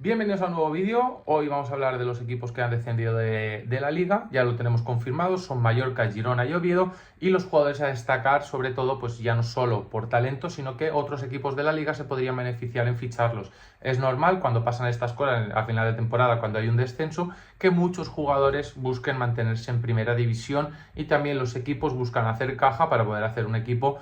Bienvenidos a un nuevo vídeo. Hoy vamos a hablar de los equipos que han descendido de la Liga. Ya lo tenemos confirmado, son Mallorca, Girona y Oviedo. Y los jugadores a destacar, sobre todo, pues ya no solo por talento, sino que otros equipos de la Liga se podrían beneficiar en ficharlos. Es normal cuando pasan estas cosas a final de temporada, cuando hay un descenso, que muchos jugadores busquen mantenerse en primera división y también los equipos buscan hacer caja para poder hacer un equipo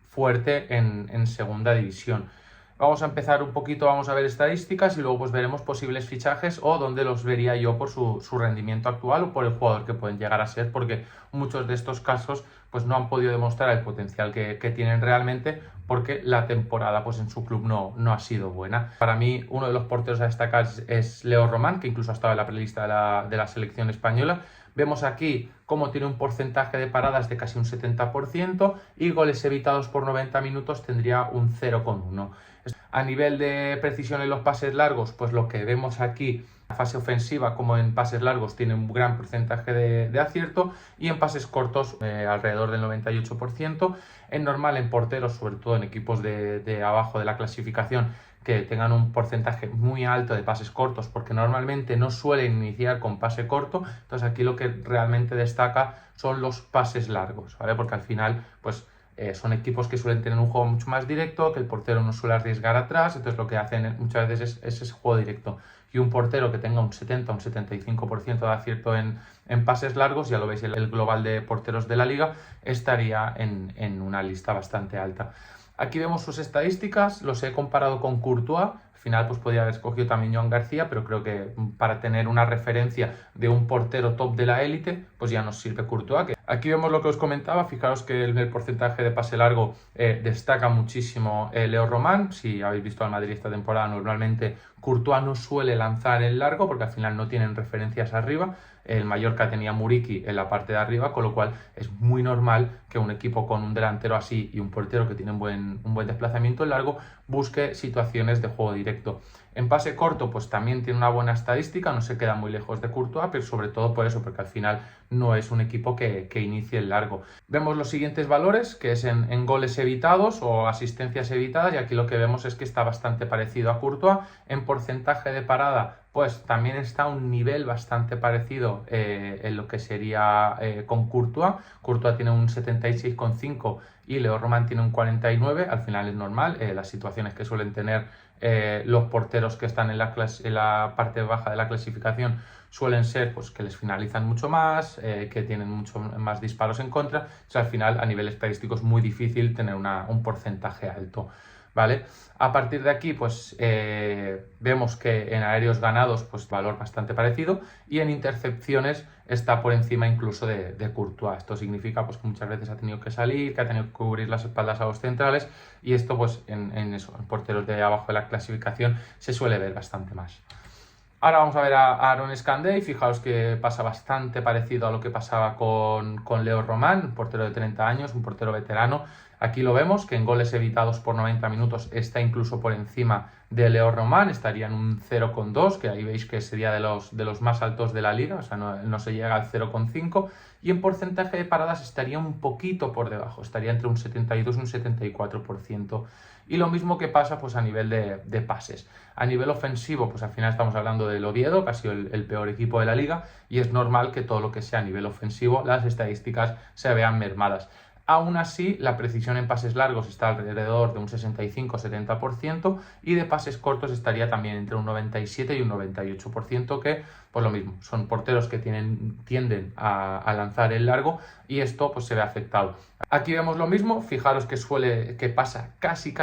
fuerte en segunda división. Vamos a empezar un poquito, vamos a ver estadísticas y luego pues veremos posibles fichajes o dónde los vería yo por su rendimiento actual o por el jugador que pueden llegar a ser, porque muchos de estos casos pues no han podido demostrar el potencial que tienen realmente porque la temporada pues en su club no ha sido buena. Para mí uno de los porteros a destacar es Leo Román, que incluso ha estado en la prelista de la selección española. Vemos aquí cómo tiene un porcentaje de paradas de casi un 70% y goles evitados por 90 minutos tendría un 0,1. A nivel de precisión en los pases largos, pues lo que vemos aquí, en fase ofensiva como en pases largos, tiene un gran porcentaje de acierto y en pases cortos alrededor del 98%. Es normal en porteros, sobre todo en equipos de abajo de la clasificación, que tengan un porcentaje muy alto de pases cortos porque normalmente no suelen iniciar con pase corto. Entonces aquí lo que realmente destaca son los pases largos, ¿vale? Porque al final pues son equipos que suelen tener un juego mucho más directo, que el portero no suele arriesgar atrás, entonces lo que hacen muchas veces es ese juego directo. Y un portero que tenga un 70 o un 75% de acierto en pases largos, ya lo veis, el global de porteros de la liga estaría en una lista bastante alta. Aquí vemos sus estadísticas, los he comparado con Courtois. Al final pues podría haber escogido también Joan García, pero creo que para tener una referencia de un portero top de la élite, pues ya nos sirve Courtois. Aquí vemos lo que os comentaba, fijaros que el porcentaje de pase largo destaca muchísimo Leo Román. Si habéis visto al Madrid esta temporada, normalmente Courtois no suele lanzar en largo porque al final no tienen referencias arriba. El Mallorca tenía Muriqui en la parte de arriba, con lo cual es muy normal que un equipo con un delantero así y un portero que tiene un buen desplazamiento en largo busque situaciones de juego directo. En pase corto, pues también tiene una buena estadística, no se queda muy lejos de Courtois, pero sobre todo por eso, porque al final no es un equipo que inicie el largo. Vemos los siguientes valores, que es en goles evitados o asistencias evitadas, y aquí lo que vemos es que está bastante parecido a Courtois. En porcentaje de parada, pues también está a un nivel bastante parecido en lo que sería con Courtois. Courtois tiene un 76,5 y Leo Román tiene un 49. Al final es normal, las situaciones que suelen tener los porteros que están en la parte baja de la clasificación suelen ser pues que les finalizan mucho más, que tienen mucho más disparos en contra. O sea, al final a nivel estadístico es muy difícil tener un porcentaje alto, ¿vale? A partir de aquí pues vemos que en aéreos ganados pues valor bastante parecido y en intercepciones está por encima incluso de Courtois. Esto significa pues que muchas veces ha tenido que salir, que ha tenido que cubrir las espaldas a los centrales, y esto pues en porteros de abajo de la clasificación se suele ver bastante más. Ahora vamos a ver a Aaron Scandell. Fijaos que pasa bastante parecido a lo que pasaba con Leo Román, un portero de 30 años, un portero veterano. Aquí lo vemos, que en goles evitados por 90 minutos está incluso por encima de Leo Román, estaría en un 0,2, que ahí veis que sería de los más altos de la liga, o sea, no se llega al 0,5, y en porcentaje de paradas estaría un poquito por debajo, estaría entre un 72 y un 74%. Y lo mismo que pasa pues a nivel de pases. A nivel ofensivo, pues al final estamos hablando del Oviedo, que ha sido el peor equipo de la liga, y es normal que todo lo que sea a nivel ofensivo, las estadísticas se vean mermadas. Aún así, la precisión en pases largos está alrededor de un 65-70% y de pases cortos estaría también entre un 97 y un 98%, que pues lo mismo, son porteros que tienden a lanzar el largo y esto pues se ve afectado. Aquí vemos lo mismo, fijaros que pasa casi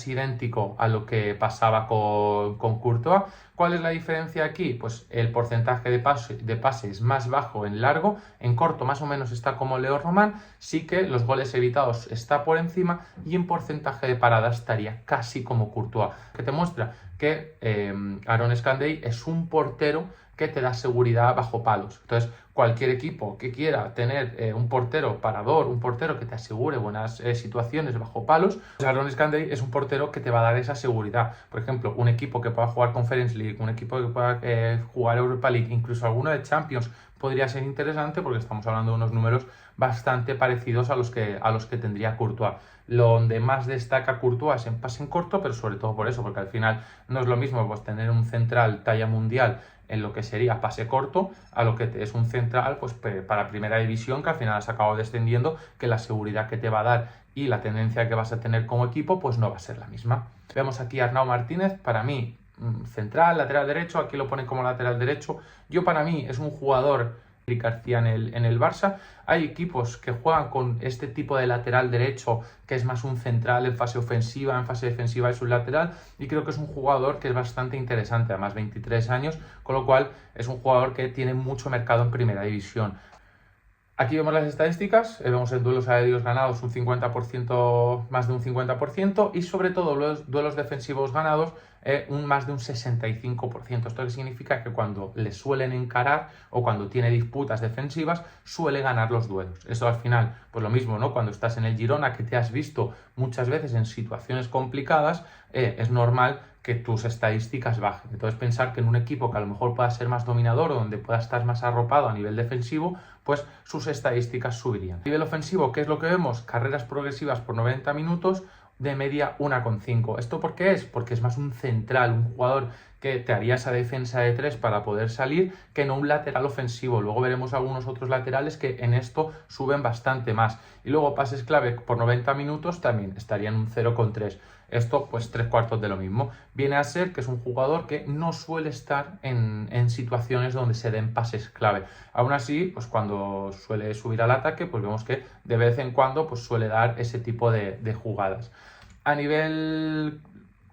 idéntico a lo que pasaba con Courtois. ¿Cuál es la diferencia aquí? Pues el porcentaje de pase es más bajo en largo, en corto más o menos está como Leo Román, sí que los goles evitados está por encima y en porcentaje de paradas estaría casi como Courtois, que te muestra que Aaron Scandell es un portero que te da seguridad bajo palos. Entonces, cualquier equipo que quiera tener un portero parador, un portero que te asegure buenas situaciones bajo palos, pues Aaron Scandell es un portero que te va a dar esa seguridad. Por ejemplo, un equipo que pueda jugar Conference League, un equipo que pueda jugar Europa League, incluso alguno de Champions, podría ser interesante porque estamos hablando de unos números bastante parecidos a los que tendría Courtois. Lo donde más destaca Courtois es en pase en corto, pero sobre todo por eso, porque al final no es lo mismo pues tener un central talla mundial en lo que sería pase corto a lo que es un central pues para primera división, que al final has acabado descendiendo, que la seguridad que te va a dar y la tendencia que vas a tener como equipo pues no va a ser la misma. Vemos aquí a Arnau Martínez, para mí central, lateral derecho, aquí lo ponen como lateral derecho. Para mí es un jugador García en el Barça. Hay equipos que juegan con este tipo de lateral derecho, que es más un central en fase ofensiva, en fase defensiva es un lateral, y creo que es un jugador que es bastante interesante, además 23 años, con lo cual es un jugador que tiene mucho mercado en primera división. Aquí vemos las estadísticas, vemos en duelos aéreos ganados un 50%, más de un 50%, y sobre todo los duelos defensivos ganados más de un 65%. ¿Esto qué significa? Que cuando le suelen encarar o cuando tiene disputas defensivas, suele ganar los duelos. Eso al final, pues lo mismo, ¿no? Cuando estás en el Girona, que te has visto muchas veces en situaciones complicadas, es normal que tus estadísticas bajen. Entonces pensar que en un equipo que a lo mejor pueda ser más dominador o donde pueda estar más arropado a nivel defensivo, pues sus estadísticas subirían. A nivel ofensivo, ¿qué es lo que vemos? Carreras progresivas por 90 minutos, de media 1,5. ¿Esto por qué es? Porque es más un central, un jugador que te haría esa defensa de 3 para poder salir, que no un lateral ofensivo. Luego veremos algunos otros laterales que en esto suben bastante más. Y luego pases clave por 90 minutos también estaría en un 0,3. Esto pues 3/4 de lo mismo. Viene a ser que es un jugador que no suele estar en situaciones donde se den pases clave. Aún así, pues cuando suele subir al ataque, pues vemos que de vez en cuando pues suele dar ese tipo de jugadas. A nivel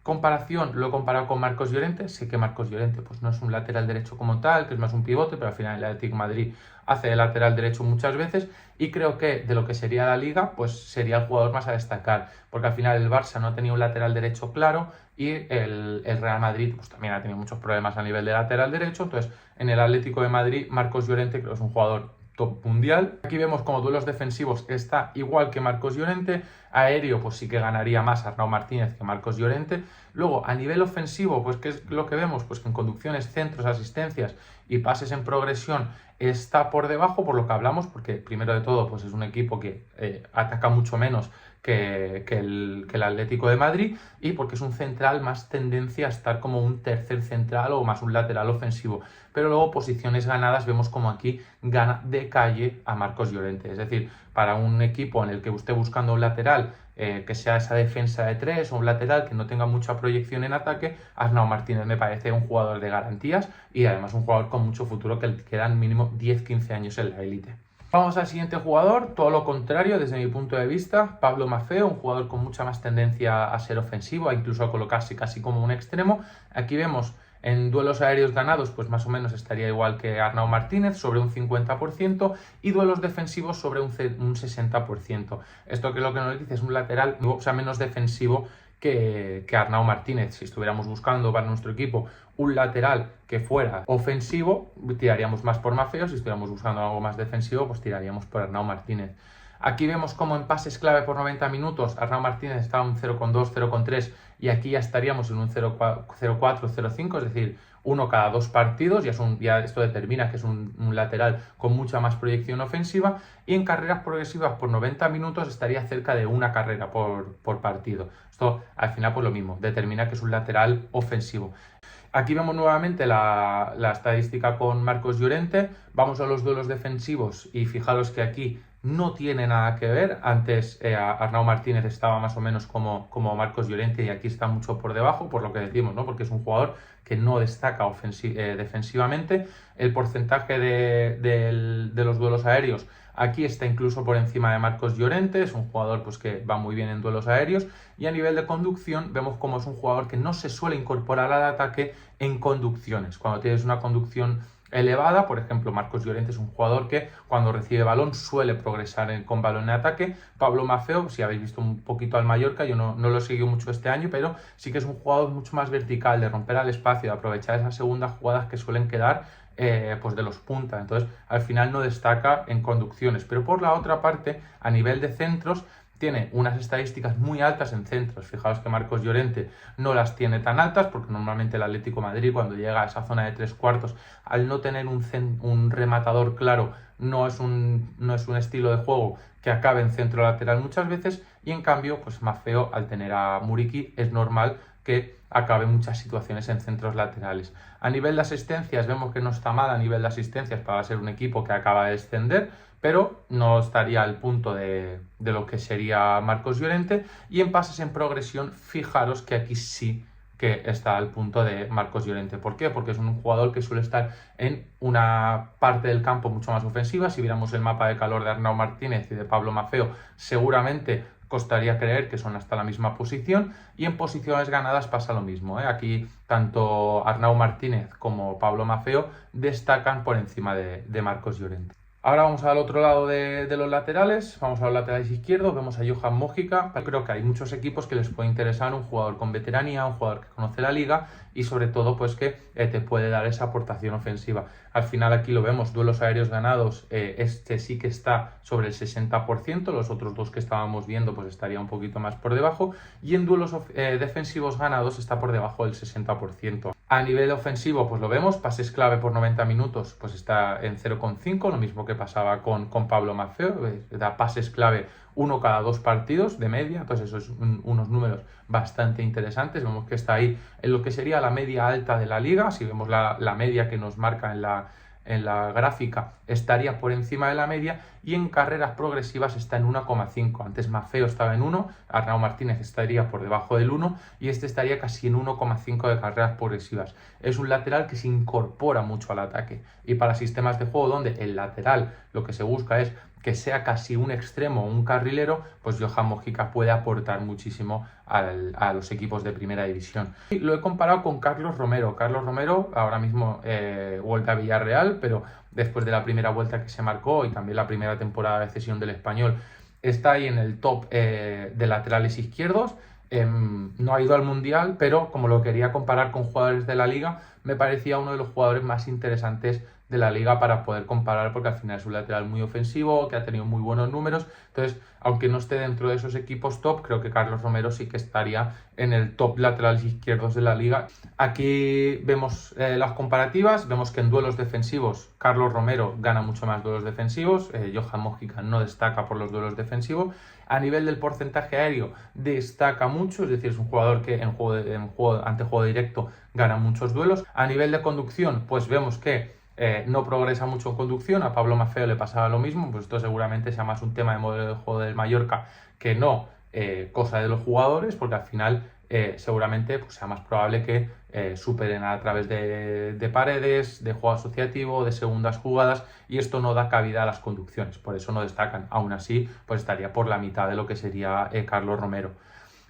comparación, lo he comparado con Marcos Llorente. Sé que Marcos Llorente pues no es un lateral derecho como tal, que es más un pivote, pero al final el Atlético de Madrid hace de lateral derecho muchas veces, y creo que de lo que sería la Liga pues sería el jugador más a destacar, porque al final el Barça no ha tenido un lateral derecho claro y el Real Madrid pues también ha tenido muchos problemas a nivel de lateral derecho. Entonces en el Atlético de Madrid Marcos Llorente creo que es un jugador top mundial. Aquí vemos como duelos defensivos está igual que Marcos Llorente. Aéreo pues sí que ganaría más Arnau Martínez que Marcos Llorente. Luego a nivel ofensivo pues ¿qué es lo que vemos? Pues que en conducciones, centros, asistencias y pases en progresión está por debajo, por lo que hablamos, porque primero de todo pues es un equipo que ataca mucho menos que el Atlético de Madrid, y porque es un central más tendencia a estar como un tercer central o más un lateral ofensivo. Pero luego posiciones ganadas vemos como aquí gana de calle a Marcos Llorente. Es decir, para un equipo en el que esté buscando un lateral que sea esa defensa de 3 o un lateral que no tenga mucha proyección en ataque, Arnau Martínez me parece un jugador de garantías y además un jugador con mucho futuro, que le quedan mínimo 10-15 años en la élite. Vamos al siguiente jugador, todo lo contrario desde mi punto de vista, Pablo Maffeo, un jugador con mucha más tendencia a ser ofensivo, a incluso a colocarse casi como un extremo. Aquí vemos en duelos aéreos ganados, pues más o menos estaría igual que Arnau Martínez, sobre un 50%, y duelos defensivos sobre un 60%. Esto que lo que nos dice es un lateral, o sea, menos defensivo que Arnau Martínez. Si estuviéramos buscando para nuestro equipo un lateral que fuera ofensivo, tiraríamos más por Maffeo. Si estuviéramos buscando algo más defensivo, pues tiraríamos por Arnau Martínez. Aquí vemos como en pases clave por 90 minutos Arnau Martínez está en un 0,2, 0,3, y aquí ya estaríamos en un 0,4, 0,5, es decir, uno cada 2 partidos. Ya esto determina que es un lateral con mucha más proyección ofensiva, y en carreras progresivas por 90 minutos estaría cerca de una carrera por partido. Esto al final pues lo mismo, determina que es un lateral ofensivo. Aquí vemos nuevamente la estadística con Marcos Llorente. Vamos a los duelos defensivos y fijaros que aquí no tiene nada que ver. Antes Arnau Martínez estaba más o menos como Marcos Llorente, y aquí está mucho por debajo, por lo que decimos, ¿no? Porque es un jugador que no destaca defensivamente. El porcentaje de los duelos aéreos aquí está incluso por encima de Marcos Llorente. Es un jugador pues, que va muy bien en duelos aéreos, y a nivel de conducción vemos como es un jugador que no se suele incorporar al ataque en conducciones. Cuando tienes una conducción elevada, por ejemplo, Marcos Llorente es un jugador que cuando recibe balón suele progresar con balón en ataque. Pablo Maffeo, si habéis visto un poquito al Mallorca, yo no lo he seguido mucho este año, pero sí que es un jugador mucho más vertical, de romper al espacio, de aprovechar esas segundas jugadas que suelen quedar pues de los puntas. Entonces al final no destaca en conducciones, pero por la otra parte a nivel de centros tiene unas estadísticas muy altas en centros. Fijaos que Marcos Llorente no las tiene tan altas, porque normalmente el Atlético de Madrid, cuando llega a esa zona de 3/4, al no tener un rematador claro, no es un estilo de juego que acabe en centro lateral muchas veces, y en cambio pues Maffeo, al tener a Muriqi, es normal que acabe muchas situaciones en centros laterales. A nivel de asistencias vemos que no está mal a nivel de asistencias para ser un equipo que acaba de descender, pero no estaría al punto de lo que sería Marcos Llorente. Y en pases en progresión, fijaros que aquí sí que está al punto de Marcos Llorente. ¿Por qué? Porque es un jugador que suele estar en una parte del campo mucho más ofensiva. Si viéramos el mapa de calor de Arnau Martínez y de Pablo Maffeo, seguramente costaría creer que son hasta la misma posición, y en posiciones ganadas pasa lo mismo, ¿eh? Aquí tanto Arnau Martínez como Pablo Maffeo destacan por encima de Marcos Llorente. Ahora vamos al otro lado de los laterales, vamos a los laterales izquierdos, vemos a Johan Mojica. Creo que hay muchos equipos que les puede interesar un jugador con veteranía, un jugador que conoce la liga y sobre todo pues que te puede dar esa aportación ofensiva. Al final aquí lo vemos, duelos aéreos ganados, este sí que está sobre el 60%, los otros dos que estábamos viendo pues estaría un poquito más por debajo, y en duelos defensivos ganados está por debajo del 60%. A nivel ofensivo, pues lo vemos, pases clave por 90 minutos, pues está en 0,5, lo mismo que pasaba con Pablo Maffeo, da pases clave uno cada 2 partidos de media, entonces eso es unos números bastante interesantes. Vemos que está ahí en lo que sería la media alta de la liga. Si vemos la media que nos marca en la gráfica, estaría por encima de la media, y en carreras progresivas está en 1,5. Antes Maffeo estaba en 1, Arnau Martínez estaría por debajo del 1 y este estaría casi en 1,5 de carreras progresivas. Es un lateral que se incorpora mucho al ataque, y para sistemas de juego donde el lateral lo que se busca es que sea casi un extremo o un carrilero, pues Johan Mojica puede aportar muchísimo a los equipos de primera división. Y lo he comparado con Carlos Romero. Carlos Romero ahora mismo vuelta a Villarreal, pero después de la primera vuelta que se marcó y también la primera temporada de cesión del Español, está ahí en el top de laterales izquierdos. No ha ido al Mundial, pero como lo quería comparar con jugadores de la liga, me parecía uno de los jugadores más interesantes de la liga para poder comparar, porque al final es un lateral muy ofensivo, que ha tenido muy buenos números. Entonces, aunque no esté dentro de esos equipos top, creo que Carlos Romero sí que estaría en el top laterales izquierdos de la liga. Aquí vemos las comparativas, vemos que en duelos defensivos Carlos Romero gana mucho más duelos defensivos, Johan Mojica no destaca por los duelos defensivos. A nivel del porcentaje aéreo destaca mucho, es decir, es un jugador que ante juego directo gana muchos duelos. A nivel de conducción, pues vemos que no progresa mucho en conducción. A Pablo Maffeo le pasaba lo mismo, pues esto seguramente sea más un tema de modelo de juego del Mallorca que no cosa de los jugadores, porque al final seguramente pues, sea más probable que superen a través de paredes, de juego asociativo, de segundas jugadas, y esto no da cabida a las conducciones, por eso no destacan. Aún así, pues estaría por la mitad de lo que sería Carlos Romero.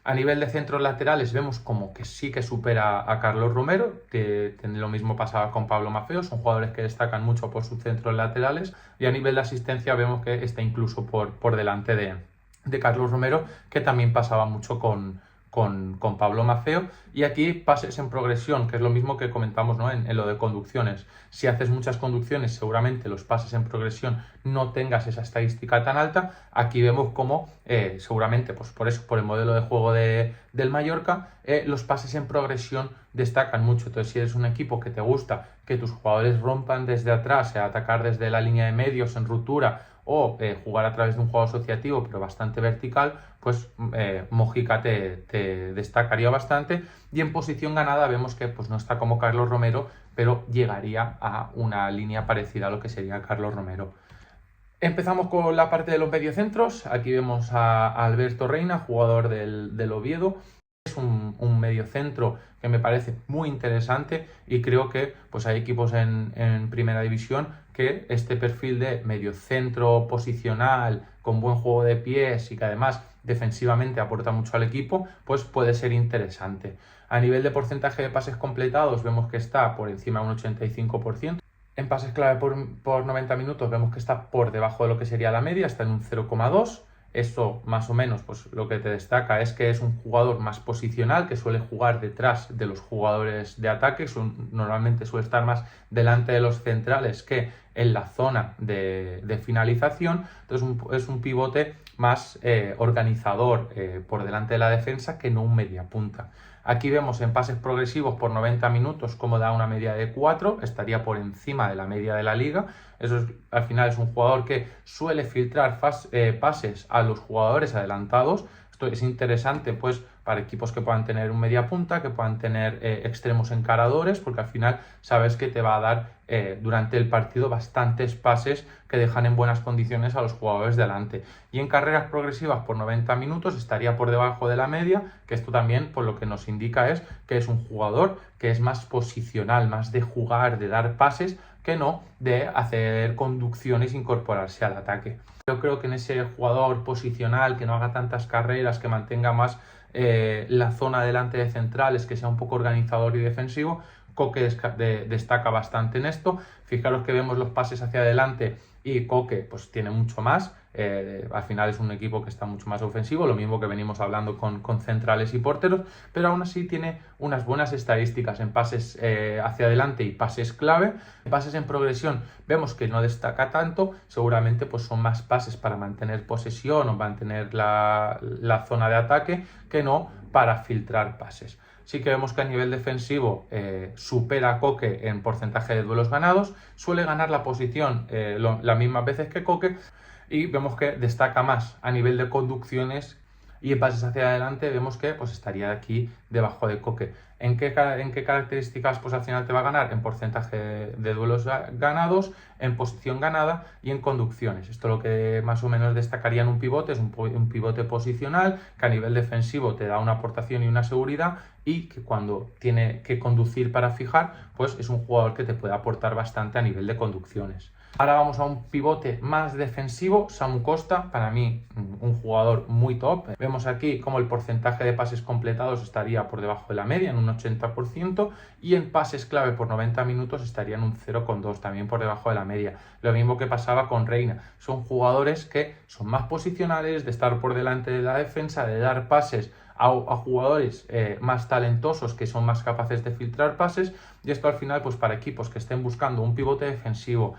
A nivel de centros laterales vemos como que sí que supera a Carlos Romero, que lo mismo pasaba con Pablo Maffeo, son jugadores que destacan mucho por sus centros laterales, y a nivel de asistencia vemos que está incluso por delante de Carlos Romero, que también pasaba mucho con Pablo Maffeo. Y aquí pases en progresión, que es lo mismo que comentamos, ¿no? en lo de conducciones. Si haces muchas conducciones, seguramente los pases en progresión no tengas esa estadística tan alta. Aquí vemos cómo seguramente, pues por eso, por el modelo de juego del Mallorca, los pases en progresión destacan mucho. Entonces, si eres un equipo que te gusta que tus jugadores rompan desde atrás, atacar desde la línea de medios en ruptura, o jugar a través de un juego asociativo pero bastante vertical, pues Mojica te destacaría bastante. Y en posición ganada vemos que pues no está como Carlos Romero, pero llegaría a una línea parecida a lo que sería Carlos Romero. Empezamos con la parte de los mediocentros. Aquí vemos a Alberto Reina, jugador del Oviedo. Es un mediocentro que me parece muy interesante, y creo que pues hay equipos en primera división que este perfil de mediocentro posicional con buen juego de pies y que además defensivamente aporta mucho al equipo, pues puede ser interesante. A nivel de porcentaje de pases completados vemos que está por encima de un 85%. En pases clave por 90 minutos vemos que está por debajo de lo que sería la media, está en un 0,2. Esto más o menos pues lo que te destaca es que es un jugador más posicional, que suele jugar detrás de los jugadores de ataque, normalmente suele estar más delante de los centrales que en la zona de finalización. Entonces es un pivote más organizador por delante de la defensa que no un mediapunta. Aquí vemos en pases progresivos por 90 minutos cómo da una media de 4, estaría por encima de la media de la liga. Eso es, al final es un jugador que suele filtrar pases a los jugadores adelantados. Esto es interesante pues para equipos que puedan tener un media punta, que puedan tener extremos encaradores, porque al final sabes que te va a dar durante el partido bastantes pases que dejan en buenas condiciones a los jugadores de delante. Y en carreras progresivas por 90 minutos estaría por debajo de la media, que esto también por lo que nos indica es que es un jugador que es más posicional, más de jugar, de dar pases, que no de hacer conducciones e incorporarse al ataque. Yo creo que en ese jugador posicional, que no haga tantas carreras, que mantenga más la zona delante de centrales, que sea un poco organizador y defensivo, Koke destaca bastante en esto. Fijaros que vemos los pases hacia adelante y Koke pues tiene mucho más. Al final es un equipo que está mucho más ofensivo, lo mismo que venimos hablando con centrales y porteros, pero aún así tiene unas buenas estadísticas en pases hacia adelante y pases clave. En pases en progresión vemos que no destaca tanto, seguramente pues son más pases para mantener posesión o mantener la zona de ataque que no para filtrar pases. Sí que vemos que a nivel defensivo supera a Koke en porcentaje de duelos ganados, suele ganar la posición las mismas veces que Koke, y vemos que destaca más a nivel de conducciones, y en pases hacia adelante vemos que pues estaría aquí debajo de Koke. ¿En qué características pues al final te va a ganar? En porcentaje de duelos ganados, en posición ganada y en conducciones. Esto lo que más o menos destacaría en un pivote es un pivote posicional que a nivel defensivo te da una aportación y una seguridad, y que cuando tiene que conducir para fijar, pues es un jugador que te puede aportar bastante a nivel de conducciones. Ahora vamos a un pivote más defensivo, Samu Costa, para mí un jugador muy top. Vemos aquí cómo el porcentaje de pases completados estaría por debajo de la media, en un 80%, y en pases clave por 90 minutos estaría en un 0,2, también por debajo de la media. Lo mismo que pasaba con Reina. Son jugadores que son más posicionales, de estar por delante de la defensa, de dar pases a jugadores más talentosos que son más capaces de filtrar pases, y esto al final pues para equipos que estén buscando un pivote defensivo,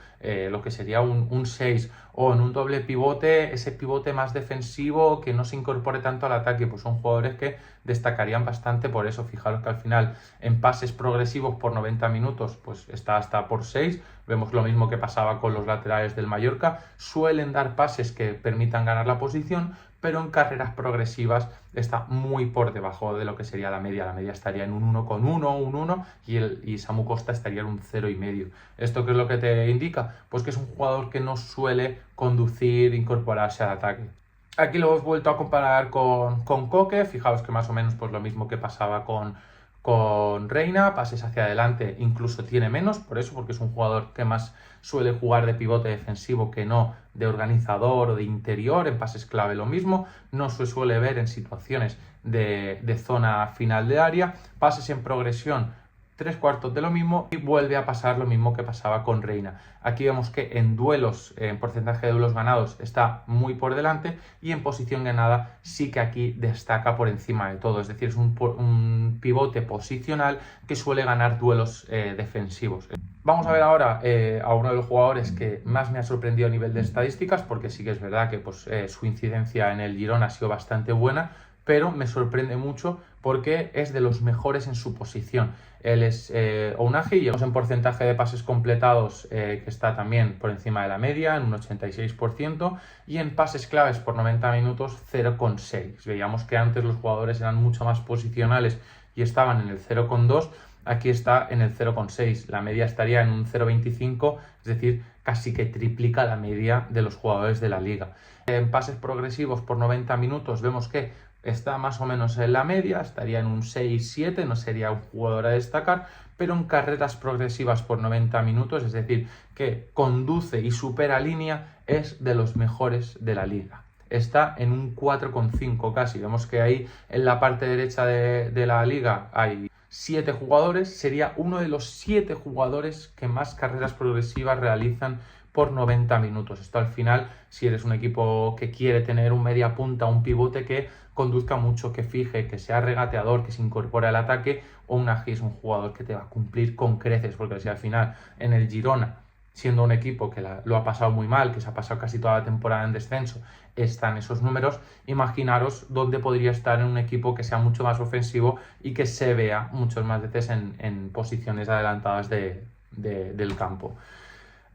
lo que sería un 6, o en un doble pivote, ese pivote más defensivo que no se incorpore tanto al ataque, pues son jugadores que destacarían bastante por eso. Fijaros que al final en pases progresivos por 90 minutos pues está hasta por 6, vemos lo mismo que pasaba con los laterales del Mallorca, suelen dar pases que permitan ganar la posición, pero en carreras progresivas está muy por debajo de lo que sería la media. La media estaría en un 1,1, un 1, y Samu Costa estaría en un 0,5. ¿Esto qué es lo que te indica? Pues que es un jugador que no suele conducir, incorporarse al ataque. Aquí lo hemos vuelto a comparar con Koke. Fijaos que más o menos pues lo mismo que pasaba con Reina, pases hacia adelante incluso tiene menos, por eso, porque es un jugador que más suele jugar de pivote defensivo que no de organizador o de interior. En pases clave lo mismo, no se suele ver en situaciones de zona final de área. Pases en progresión, 3/4 de lo mismo, y vuelve a pasar lo mismo que pasaba con Reina. Aquí vemos que en duelos, en porcentaje de duelos ganados está muy por delante, y en posición ganada sí que aquí destaca por encima de todo, es decir, es un pivote posicional que suele ganar duelos defensivos. Vamos a ver ahora a uno de los jugadores que más me ha sorprendido a nivel de estadísticas, porque sí que es verdad que pues, su incidencia en el Girona ha sido bastante buena, pero me sorprende mucho porque es de los mejores en su posición. Él es Ounahi, y en porcentaje de pases completados que está también por encima de la media, en un 86%, y en pases claves por 90 minutos 0,6. Veíamos que antes los jugadores eran mucho más posicionales y estaban en el 0,2, aquí está en el 0,6. La media estaría en un 0,25, es decir, casi que triplica la media de los jugadores de la liga. En pases progresivos por 90 minutos vemos que está más o menos en la media, estaría en un 6-7, no sería un jugador a destacar, pero en carreras progresivas por 90 minutos, es decir, que conduce y supera línea, es de los mejores de la liga. Está en un 4,5 casi. Vemos que ahí en la parte derecha de la liga hay 7 jugadores, sería uno de los 7 jugadores que más carreras progresivas realizan por 90 minutos. Esto al final, si eres un equipo que quiere tener un media punta, un pivote que conduzca mucho, que fije, que sea regateador, que se incorpore al ataque, Ounahi es un jugador que te va a cumplir con creces, porque si al final en el Girona siendo un equipo que lo ha pasado muy mal, que se ha pasado casi toda la temporada en descenso, está en esos números. Imaginaros dónde podría estar en un equipo que sea mucho más ofensivo y que se vea muchas más veces en posiciones adelantadas del campo.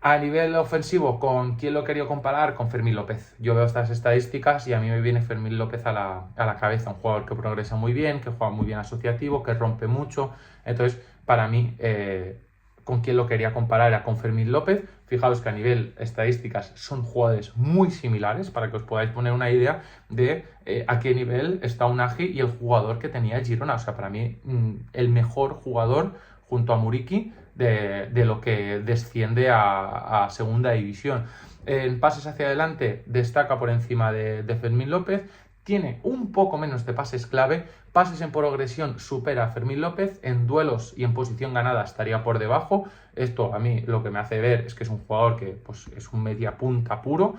A nivel ofensivo, ¿con quién lo he querido comparar? Con Fermín López. Yo veo estas estadísticas y a mí me viene Fermín López a la cabeza. Un jugador que progresa muy bien, que juega muy bien asociativo, que rompe mucho. Entonces, para mí, ¿con quién lo quería comparar? Era con Fermín López. Fijaos que a nivel estadísticas son jugadores muy similares, para que os podáis poner una idea de a qué nivel está Unagi y el jugador que tenía el Girona. O sea, para mí, el mejor jugador junto a Muriqui de lo que desciende a segunda división. En pases hacia adelante destaca por encima de Fermín López, tiene un poco menos de pases clave, pases en progresión supera a Fermín López, en duelos y en posición ganada estaría por debajo. Esto a mí lo que me hace ver es que es un jugador que pues, es un media punta puro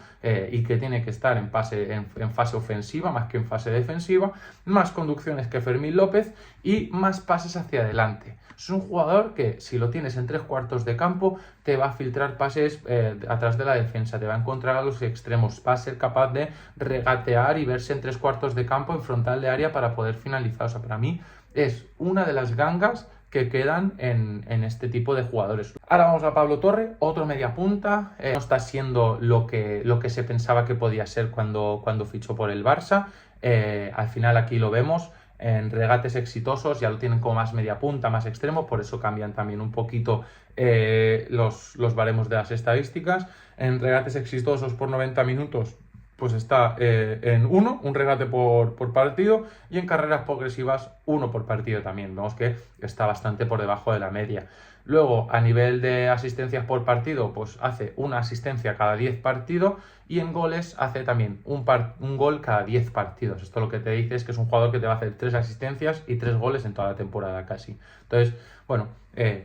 y que tiene que estar en fase ofensiva más que en fase defensiva, más conducciones que Fermín López y más pases hacia adelante. Es un jugador que si lo tienes en 3/4 de campo te va a filtrar pases atrás de la defensa, te va a encontrar a los extremos, va a ser capaz de regatear y verse en 3/4 de campo en frontal de área para poder finalizar. O sea, para mí es una de las gangas que quedan en este tipo de jugadores. Ahora vamos a Pablo Torre, otro media punta, no está siendo lo que se pensaba que podía ser cuando fichó por el Barça. Al final aquí lo vemos. En regates exitosos ya lo tienen como más media punta, más extremo, por eso cambian también un poquito los baremos de las estadísticas. En regates exitosos por 90 minutos pues está en 1, un regate por partido, y en carreras progresivas 1 por partido también. Vemos que está bastante por debajo de la media. Luego, a nivel de asistencias por partido, pues hace una asistencia cada 10 partidos y en goles hace también un gol cada 10 partidos. Esto lo que te dice es que es un jugador que te va a hacer 3 asistencias y 3 goles en toda la temporada casi. Entonces, bueno,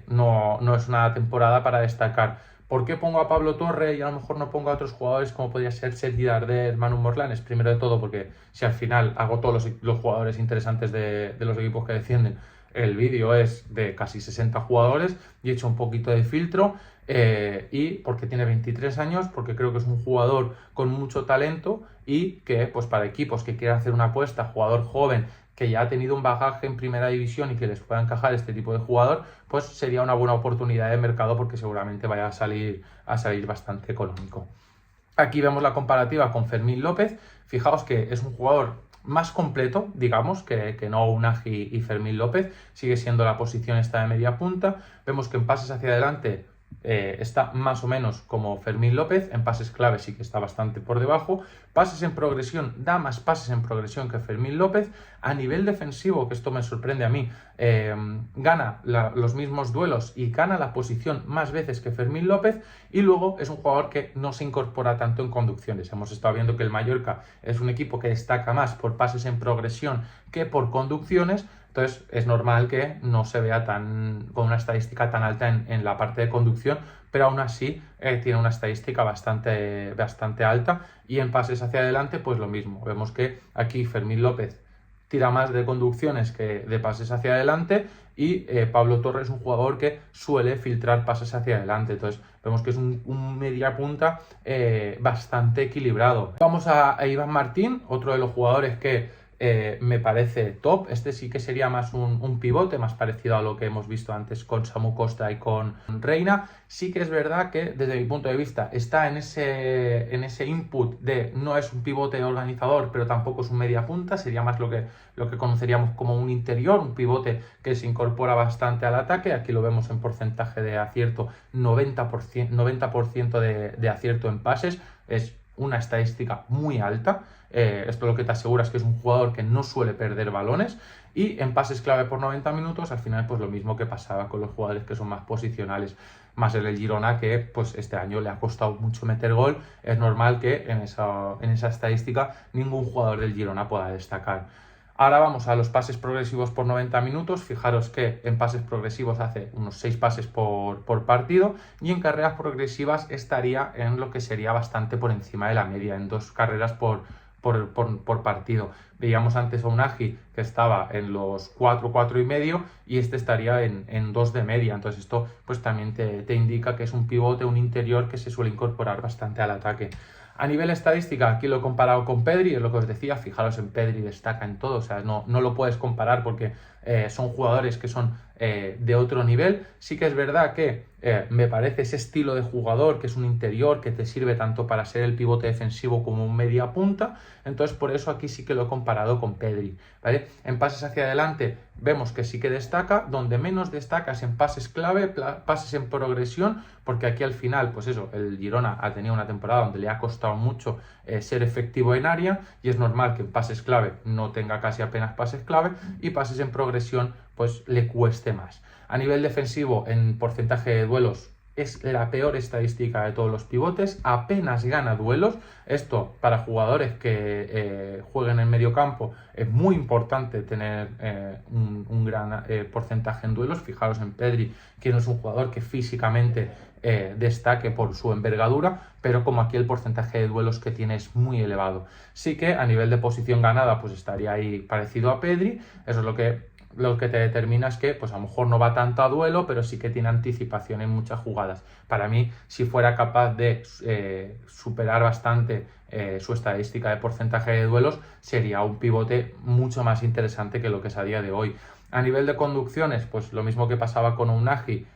no es una temporada para destacar. ¿Por qué pongo a Pablo Torre y a lo mejor no pongo a otros jugadores como podría ser Sergi Darder, Manu Morlanes? Primero de todo porque si al final hago todos los jugadores interesantes de los equipos que descienden, el vídeo es de casi 60 jugadores y he hecho un poquito de filtro y porque tiene 23 años, porque creo que es un jugador con mucho talento y que pues para equipos que quieran hacer una apuesta, jugador joven, que ya ha tenido un bagaje en primera división y que les pueda encajar este tipo de jugador, pues sería una buena oportunidad de mercado porque seguramente vaya a salir bastante económico. Aquí vemos la comparativa con Fermín López. Fijaos que es un jugador más completo, digamos, que no Unagi y Fermín López. Sigue siendo la posición esta de media punta. Vemos que en pases hacia adelante está más o menos como Fermín López, en pases clave sí que está bastante por debajo, pases en progresión, da más pases en progresión que Fermín López. A nivel defensivo, que esto me sorprende a mí, gana los mismos duelos y gana la posición más veces que Fermín López, y luego es un jugador que no se incorpora tanto en conducciones. Hemos estado viendo que el Mallorca es un equipo que destaca más por pases en progresión que por conducciones. Entonces es normal que no se vea con una estadística tan alta en la parte de conducción, pero aún así tiene una estadística bastante alta. Y en pases hacia adelante pues lo mismo. Vemos que aquí Fermín López tira más de conducciones que de pases hacia adelante y Pablo Torre es un jugador que suele filtrar pases hacia adelante. Entonces vemos que es un media punta bastante equilibrado. Vamos a Iván Martín, otro de los jugadores que me parece top. Este sí que sería más un pivote, más parecido a lo que hemos visto antes con Samu Costa y con Reina. Sí que es verdad que desde mi punto de vista está en ese input de no es un pivote organizador, pero tampoco es un media punta. Sería más lo que conoceríamos como un interior, un pivote que se incorpora bastante al ataque. Aquí lo vemos en porcentaje de acierto, 90% de acierto en pases. Es una estadística muy alta. Esto lo que te asegura es que es un jugador que no suele perder balones, y en pases clave por 90 minutos al final pues lo mismo que pasaba con los jugadores que son más posicionales, más el Girona, que pues este año le ha costado mucho meter gol. Es normal que en esa estadística ningún jugador del Girona pueda destacar. Ahora vamos a los pases progresivos por 90 minutos. Fijaros que en pases progresivos hace unos 6 pases por partido, y en carreras progresivas estaría en lo que sería bastante por encima de la media, en 2 carreras por por partido. Veíamos antes a Unagi que estaba en los 4, 4,5 y este estaría en 2 de media. Entonces esto pues también te indica que es un pivote, un interior que se suele incorporar bastante al ataque. A nivel estadística, aquí lo he comparado con Pedri, es lo que os decía, fijaros en Pedri, destaca en todo, o sea, no lo puedes comparar porque son jugadores que son de otro nivel. Sí que es verdad que me parece ese estilo de jugador, que es un interior, que te sirve tanto para ser el pivote defensivo como un media punta, entonces por eso aquí sí que lo he comparado con Pedri, ¿vale? En pases hacia adelante vemos que sí que destaca, donde menos destaca es en pases clave, pases en progresión, porque aquí al final, pues eso, el Girona ha tenido una temporada donde le ha costado mucho ser efectivo en área y es normal que en pases clave no tenga casi apenas pases clave y pases en progresión pues le cueste más. A nivel defensivo, en porcentaje de duelos, es la peor estadística de todos los pivotes, apenas gana duelos. Esto para jugadores que jueguen en medio campo es muy importante tener un gran porcentaje en duelos. Fijaros en Pedri, que no es un jugador que físicamente destaque por su envergadura, pero como aquí el porcentaje de duelos que tiene es muy elevado. Sí que a nivel de posición ganada pues estaría ahí parecido a Pedri. Eso es lo que te determina es que pues a lo mejor no va tanto a duelo, pero sí que tiene anticipación en muchas jugadas. Para mí, si fuera capaz de superar bastante su estadística de porcentaje de duelos, sería un pivote mucho más interesante que lo que es a día de hoy. A nivel de conducciones, pues lo mismo que pasaba con Unagi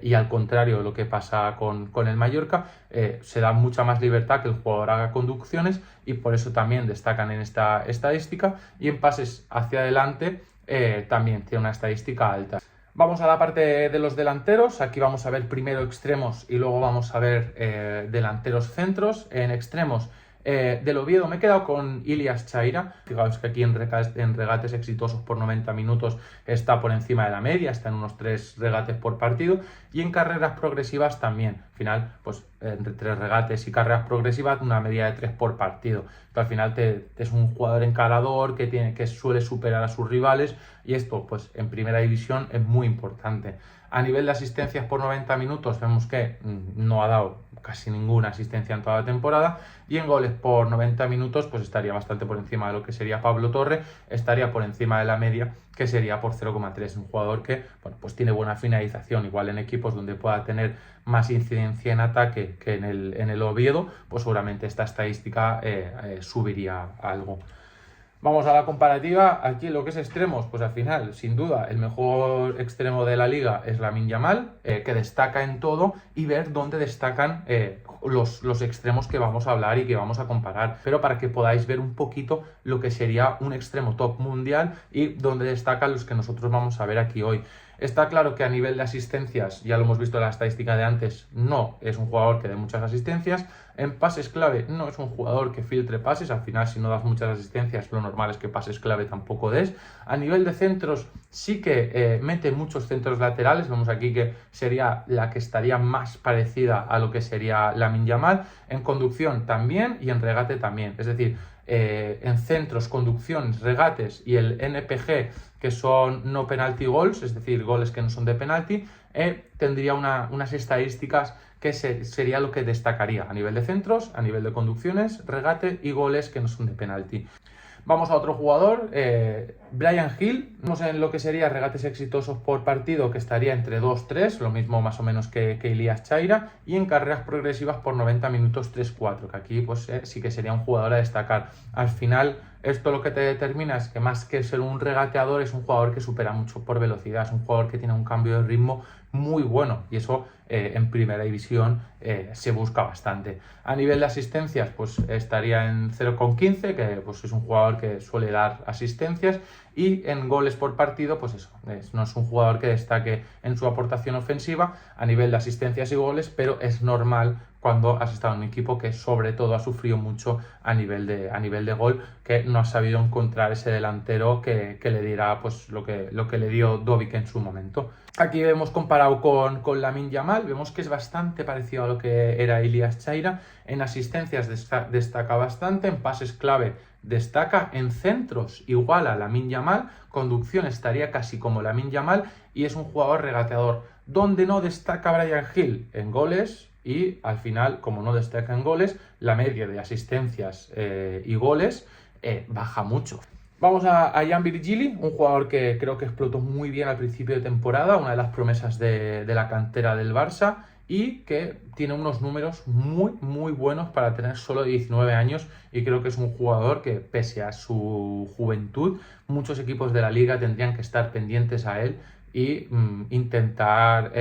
y al contrario lo que pasa con el Mallorca, se da mucha más libertad que el jugador haga conducciones y por eso también destacan en esta estadística. Y en pases hacia adelante también tiene una estadística alta. Vamos a la parte de los delanteros. Aquí vamos a ver primero extremos y luego vamos a ver delanteros centros. En extremos del Oviedo me he quedado con Ilias Chaira. Fijaos que aquí en regates exitosos por 90 minutos está por encima de la media, está en unos 3 regates por partido, y en carreras progresivas también. Al final, pues entre 3 regates y carreras progresivas, una media de 3 por partido. Que al final es un jugador encarador que suele superar a sus rivales, y esto pues en primera división es muy importante. A nivel de asistencias por 90 minutos vemos que no ha dado casi ninguna asistencia en toda la temporada, y en goles por 90 minutos pues estaría bastante por encima de lo que sería Pablo Torre, estaría por encima de la media, que sería por 0,3. Un jugador que bueno, pues tiene buena finalización, igual en equipos donde pueda tener más incidencia en ataque que en el Oviedo, pues seguramente esta estadística subiría algo. Vamos a la comparativa. Aquí lo que es extremos, pues al final, sin duda, el mejor extremo de la liga es Lamine Yamal, que destaca en todo, y ver dónde destacan los extremos que vamos a hablar y que vamos a comparar, pero para que podáis ver un poquito lo que sería un extremo top mundial y dónde destacan los que nosotros vamos a ver aquí hoy. Está claro que a nivel de asistencias, ya lo hemos visto en la estadística de antes, no es un jugador que dé muchas asistencias. En pases clave no es un jugador que filtre pases, al final si no das muchas asistencias lo normal es que pases clave tampoco des. A nivel de centros sí que mete muchos centros laterales, vemos aquí que sería la que estaría más parecida a lo que sería Lamine Yamal. En conducción también y en regate también, es decir, en centros, conducciones, regates y el NPG, que son no penalty goals, es decir, goles que no son de penalti, tendría unas estadísticas que sería lo que destacaría a nivel de centros, a nivel de conducciones, regate y goles que no son de penalti. Vamos a otro jugador, Bryan Gil. Vamos en lo que sería regates exitosos por partido, que estaría entre 2-3, lo mismo más o menos que Ilias Chaira, y en carreras progresivas por 90 minutos 3-4, que aquí pues sí que sería un jugador a destacar. Al final, esto lo que te determina es que más que ser un regateador, es un jugador que supera mucho por velocidad, es un jugador que tiene un cambio de ritmo muy bueno, y eso en primera división se busca bastante. A nivel de asistencias, pues estaría en 0,15, que pues es un jugador que suele dar asistencias, y en goles por partido, pues eso, no es un jugador que destaque en su aportación ofensiva a nivel de asistencias y goles, pero es normal cuando has estado en un equipo que sobre todo ha sufrido mucho a nivel de gol, que no ha sabido encontrar ese delantero que le diera pues lo que le dio Dovic en su momento. Aquí vemos comparado con Lamine Yamal, vemos que es bastante parecido a lo que era Ilias Chaira. En asistencias destaca bastante, en pases clave destaca, en centros igual a Lamine Yamal, conducción estaría casi como Lamine Yamal, y es un jugador regateador. Donde no destaca Bryan Gil, en goles y al final, como no destaca en goles, la media de asistencias y goles baja mucho. Vamos a Jan Virgili, un jugador que creo que explotó muy bien al principio de temporada, una de las promesas de la cantera del Barça, y que tiene unos números muy buenos para tener solo 19 años, y creo que es un jugador que, pese a su juventud, muchos equipos de la liga tendrían que estar pendientes a él y intentar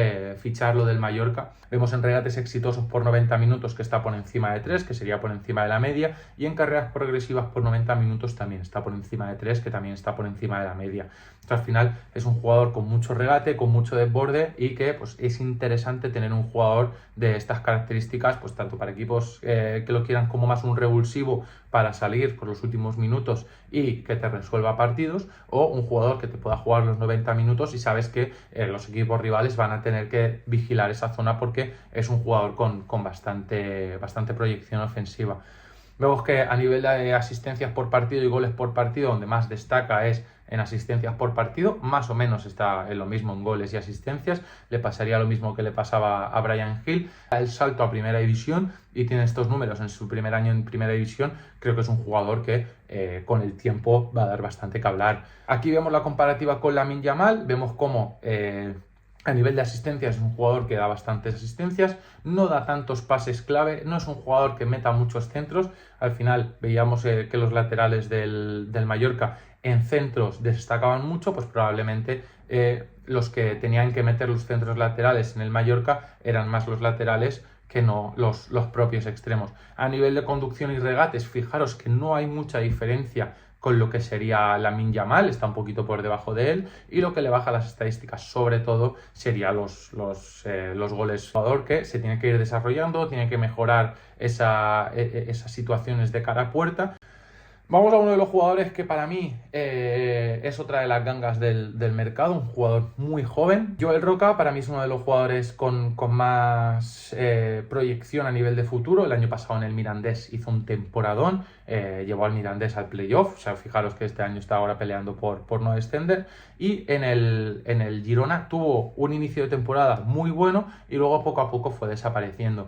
ficharlo del Mallorca. Vemos en regates exitosos por 90 minutos que está por encima de 3, que sería por encima de la media, y en carreras progresivas por 90 minutos también está por encima de 3, que también está por encima de la media. Entonces, al final es un jugador con mucho regate, con mucho desborde, y que pues, es interesante tener un jugador de estas características, pues tanto para equipos que lo quieran como más un revulsivo para salir por los últimos minutos y que te resuelva partidos, o un jugador que te pueda jugar los 90 minutos y sabes que los equipos rivales van a tener que vigilar esa zona porque es un jugador con bastante proyección ofensiva. Vemos que a nivel de asistencias por partido y goles por partido, donde más destaca es en asistencias por partido, más o menos está en lo mismo en goles y asistencias. Le pasaría lo mismo que le pasaba a Bryan Gil. El salto a primera división y tiene estos números en su primer año en primera división. Creo que es un jugador que con el tiempo va a dar bastante que hablar. Aquí vemos la comparativa con Lamine Yamal. Vemos cómo a nivel de asistencias es un jugador que da bastantes asistencias, no da tantos pases clave, no es un jugador que meta muchos centros. Al final veíamos que los laterales del Mallorca en centros destacaban mucho, pues probablemente los que tenían que meter los centros laterales en el Mallorca eran más los laterales que no los propios extremos. A nivel de conducción y regates, fijaros que no hay mucha diferencia con lo que sería Lamine Yamal, está un poquito por debajo de él, y lo que le baja las estadísticas sobre todo sería los goles. Jugador que se tiene que ir desarrollando, tiene que mejorar esas situaciones de cara a puerta. Vamos a uno de los jugadores que para mí es otra de las gangas del mercado, un jugador muy joven. Joel Roca para mí es uno de los jugadores con más proyección a nivel de futuro. El año pasado en el Mirandés hizo un temporadón, llevó al Mirandés al playoff, o sea, fijaros que este año está ahora peleando por no descender, y en el Girona tuvo un inicio de temporada muy bueno y luego poco a poco fue desapareciendo.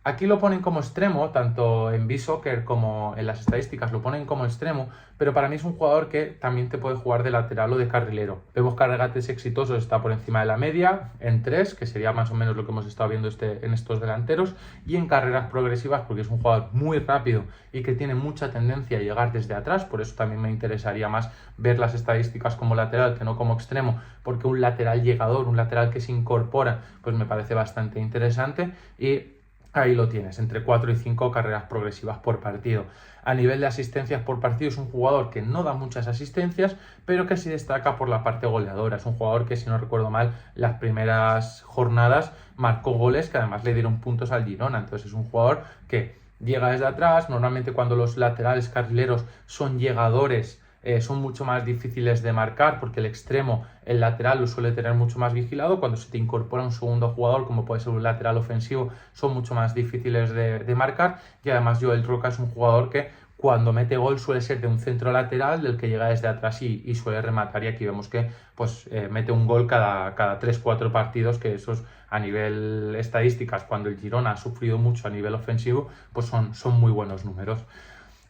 Aquí lo ponen como extremo, tanto en B-Soccer como en las estadísticas lo ponen como extremo, pero para mí es un jugador que también te puede jugar de lateral o de carrilero. Vemos que a regates exitosos está por encima de la media, en 3, que sería más o menos lo que hemos estado viendo en estos delanteros, y en carreras progresivas, porque es un jugador muy rápido y que tiene mucha tendencia a llegar desde atrás. Por eso también me interesaría más ver las estadísticas como lateral que no como extremo, porque un lateral llegador, un lateral que se incorpora, pues me parece bastante interesante. Y ahí lo tienes, entre 4 y 5 carreras progresivas por partido. A nivel de asistencias por partido es un jugador que no da muchas asistencias, pero que sí destaca por la parte goleadora. Es un jugador que, si no recuerdo mal, las primeras jornadas marcó goles que además le dieron puntos al Girona. Entonces es un jugador que llega desde atrás. Normalmente cuando los laterales carrileros son llegadores, son mucho más difíciles de marcar porque el extremo, el lateral, lo suele tener mucho más vigilado. Cuando se te incorpora un segundo jugador, como puede ser un lateral ofensivo, son mucho más difíciles de marcar. Y además Joel Roca es un jugador que cuando mete gol suele ser de un centro lateral del que llega desde atrás y suele rematar, y aquí vemos que pues mete un gol cada 3-4 partidos, que esos a nivel estadísticas, cuando el Girona ha sufrido mucho a nivel ofensivo, pues son muy buenos números.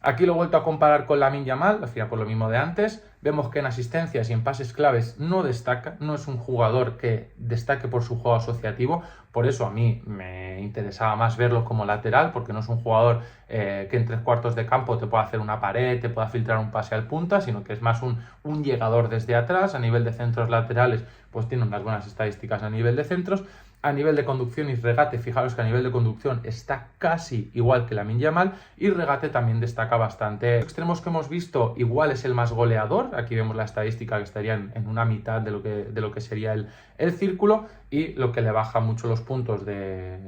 Aquí lo he vuelto a comparar con Lamine Yamal, al final por lo mismo de antes. Vemos que en asistencias y en pases claves no destaca, no es un jugador que destaque por su juego asociativo. Por eso a mí me interesaba más verlo como lateral, porque no es un jugador que en 3/4 de campo te pueda hacer una pared, te pueda filtrar un pase al punta, sino que es más un llegador desde atrás. A nivel de centros laterales, pues tiene unas buenas estadísticas a nivel de centros. A nivel de conducción y regate, fijaros que a nivel de conducción está casi igual que Lamine Yamal, y regate también destaca bastante. Los extremos que hemos visto, igual es el más goleador. Aquí vemos la estadística que estaría en una mitad de lo que sería el círculo, y lo que le baja mucho los puntos de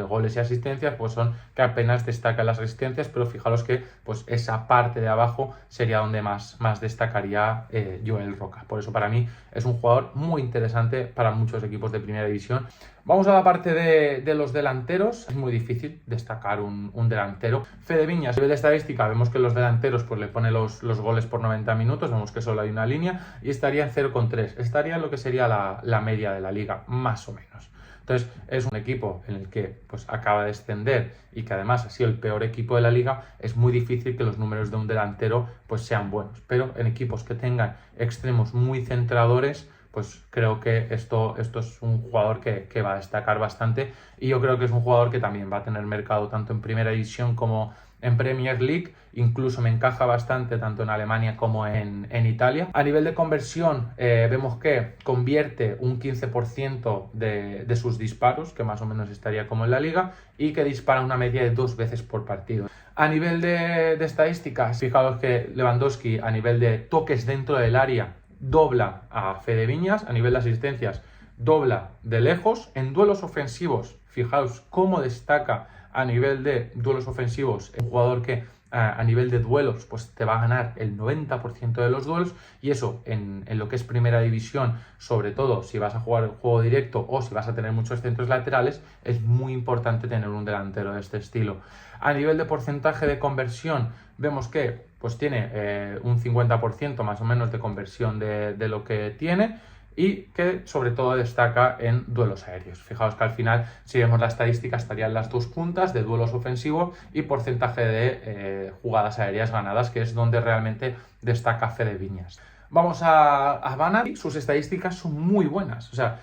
goles y asistencias pues son que apenas destaca las asistencias, pero fijaros que pues esa parte de abajo sería donde más destacaría Joel Roca. Por eso para mí es un jugador muy interesante para muchos equipos de primera división. Vamos a la parte de los delanteros. Es muy difícil destacar un delantero. Fede Viñas, a nivel de estadística, vemos que los delanteros pues le pone los goles por 90 minutos, vemos que solo hay una línea, y estaría en 0,3. Estaría en lo que sería la media de la liga, más o menos. Entonces es un equipo en el que pues acaba de descender y que además ha sido el peor equipo de la liga. Es muy difícil que los números de un delantero pues sean buenos, pero en equipos que tengan extremos muy centradores, pues creo que esto es un jugador que va a destacar bastante, y yo creo que es un jugador que también va a tener mercado tanto en Primera División como en Premier League. Incluso me encaja bastante tanto en Alemania como en Italia. A nivel de conversión, vemos que convierte un 15% de sus disparos, que más o menos estaría como en la liga, y que dispara una media de 2 veces por partido. A nivel de estadísticas, fijaos que Lewandowski a nivel de toques dentro del área dobla a Fede Viñas, a nivel de asistencias dobla de lejos. En duelos ofensivos, fijaos cómo destaca a nivel de duelos ofensivos, un jugador que a nivel de duelos pues te va a ganar el 90% de los duelos, y eso en lo que es Primera División, sobre todo si vas a jugar el juego directo o si vas a tener muchos centros laterales, es muy importante tener un delantero de este estilo. A nivel de porcentaje de conversión, vemos que pues tiene un 50% más o menos de conversión de lo que tiene, y que sobre todo destaca en duelos aéreos. Fijaos que al final, si vemos la estadística, estarían las dos puntas de duelos ofensivos y porcentaje de jugadas aéreas ganadas, que es donde realmente destaca Fede Viñas. Vamos a Banat. Sus estadísticas son muy buenas. O sea,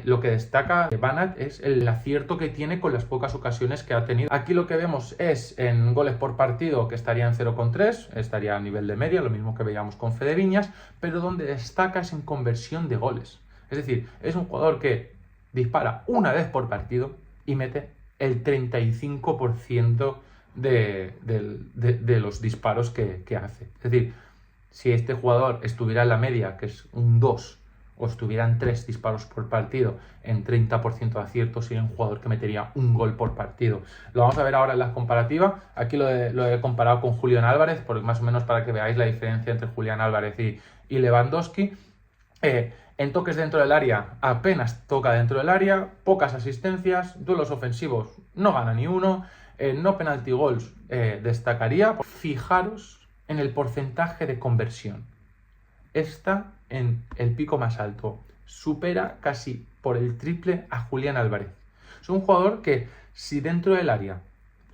lo que destaca Banat es el acierto que tiene con las pocas ocasiones que ha tenido. Aquí lo que vemos es en goles por partido, que estaría en 0,3, estaría a nivel de media, lo mismo que veíamos con Fede Viñas, pero donde destaca es en conversión de goles. Es decir, es un jugador que dispara una vez por partido y mete el 35% de los disparos que hace. Es decir, si este jugador estuviera en la media, que es un 2, o estuvieran 3 disparos por partido en 30% de acierto, sería un jugador que metería un gol por partido. Lo vamos a ver ahora en la comparativa. Aquí lo he comparado con Julián Álvarez, porque más o menos para que veáis la diferencia entre Julián Álvarez y Lewandowski. En toques dentro del área, apenas toca dentro del área, pocas asistencias, duelos ofensivos no gana ni uno, no penalty goals destacaría. Fijaros en el porcentaje de conversión. Está en el pico más alto. Supera casi por el triple a Julián Álvarez. Es un jugador que, si dentro del área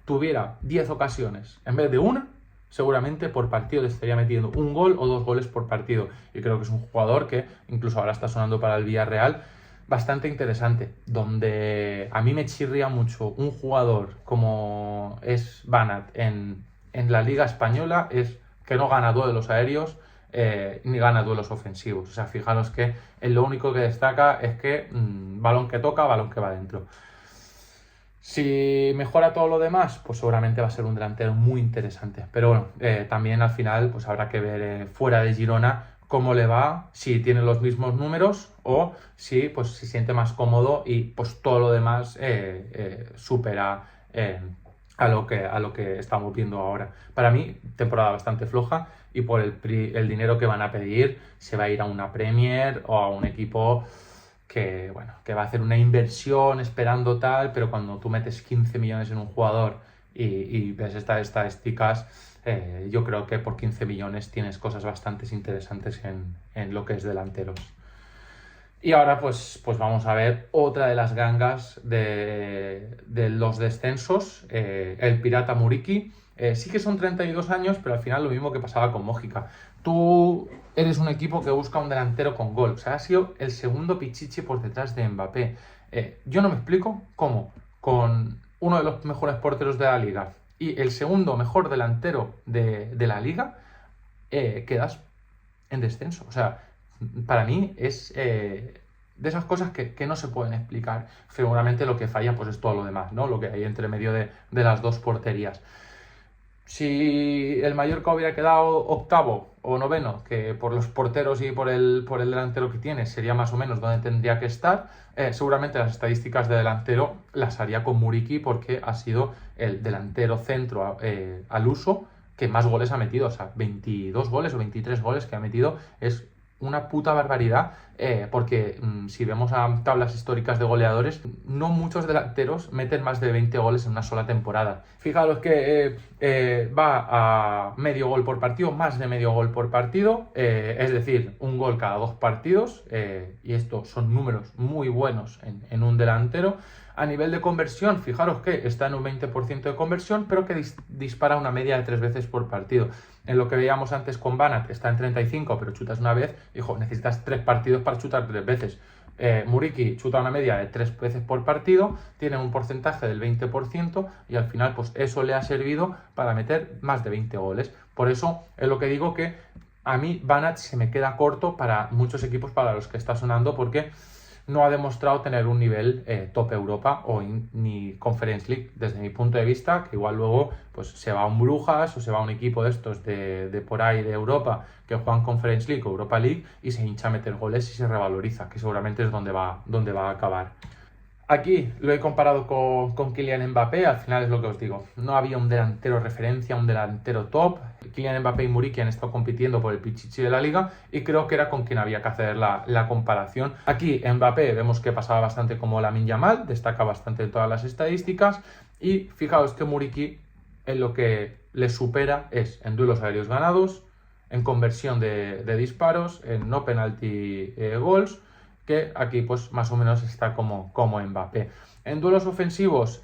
tuviera 10 ocasiones en vez de una, seguramente por partido estaría metiendo un gol o 2 goles por partido. Y creo que es un jugador que incluso ahora está sonando para el Villarreal, bastante interesante. Donde a mí me chirría mucho un jugador como es Banat en la Liga Española es que no gana duelos aéreos ni gana duelos ofensivos. O sea, fijaros que lo único que destaca es que balón que toca, balón que va dentro. Si mejora todo lo demás, pues seguramente va a ser un delantero muy interesante. Pero bueno, también al final pues habrá que ver fuera de Girona cómo le va, si tiene los mismos números o si pues se siente más cómodo y pues todo lo demás supera a lo que estamos viendo ahora. Para mí, temporada bastante floja, y por el dinero que van a pedir, se va a ir a una Premier o a un equipo que, bueno, que va a hacer una inversión esperando tal, pero cuando tú metes 15 millones en un jugador y ves estas estadísticas, yo creo que por 15 millones tienes cosas bastante interesantes en lo que es delanteros. Y ahora pues vamos a ver otra de las gangas de los descensos, el Pirata Muriqui. Sí que son 32 años, pero al final lo mismo que pasaba con Mójica. Tú eres un equipo que busca un delantero con gol. O sea, ha sido el segundo pichichi por detrás de Mbappé. Yo no me explico cómo con uno de los mejores porteros de la liga y el segundo mejor delantero de la liga quedas en descenso. O sea, para mí es de esas cosas que no se pueden explicar. Seguramente lo que falla pues es todo lo demás, ¿no? Lo que hay entre medio de las dos porterías. Si el Mallorca hubiera quedado octavo o noveno, que por los porteros y por el delantero que tiene sería más o menos donde tendría que estar, seguramente las estadísticas de delantero las haría con Muriqui, porque ha sido el delantero centro al uso que más goles ha metido. O sea, 22 goles o 23 goles que ha metido es una puta barbaridad porque si vemos a tablas históricas de goleadores, no muchos delanteros meten más de 20 goles en una sola temporada. Fijaros que va a medio gol por partido, más de medio gol por partido, es decir, un gol cada 2 partidos, y estos son números muy buenos en un delantero. A nivel de conversión, fijaros que está en un 20% de conversión, pero que dispara una media de 3 veces por partido. En lo que veíamos antes con Banat, está en 35, pero chutas una vez. Hijo, necesitas 3 partidos para chutar 3 veces. Muriqi chuta una media de 3 veces por partido, tiene un porcentaje del 20% y al final pues eso le ha servido para meter más de 20 goles. Por eso es lo que digo que a mí Banat se me queda corto para muchos equipos para los que está sonando, porque no ha demostrado tener un nivel top Europa ni Conference League desde mi punto de vista, que igual luego pues se va a un Brujas o se va a un equipo de estos de por ahí de Europa que juegan Conference League o Europa League y se hincha a meter goles y se revaloriza, que seguramente es donde va a acabar. Aquí lo he comparado con Kylian Mbappé, al final es lo que os digo, no había un delantero referencia, un delantero top. Kylian Mbappé y Muriqi han estado compitiendo por el Pichichi de la liga y creo que era con quien había que hacer la comparación. Aquí Mbappé vemos que pasaba bastante como Lamine Yamal, destaca bastante en todas las estadísticas, y fijaos que Muriqi en lo que le supera es en duelos aéreos ganados, en conversión de disparos, en no penalty goals, que aquí pues más o menos está como Mbappé. En duelos ofensivos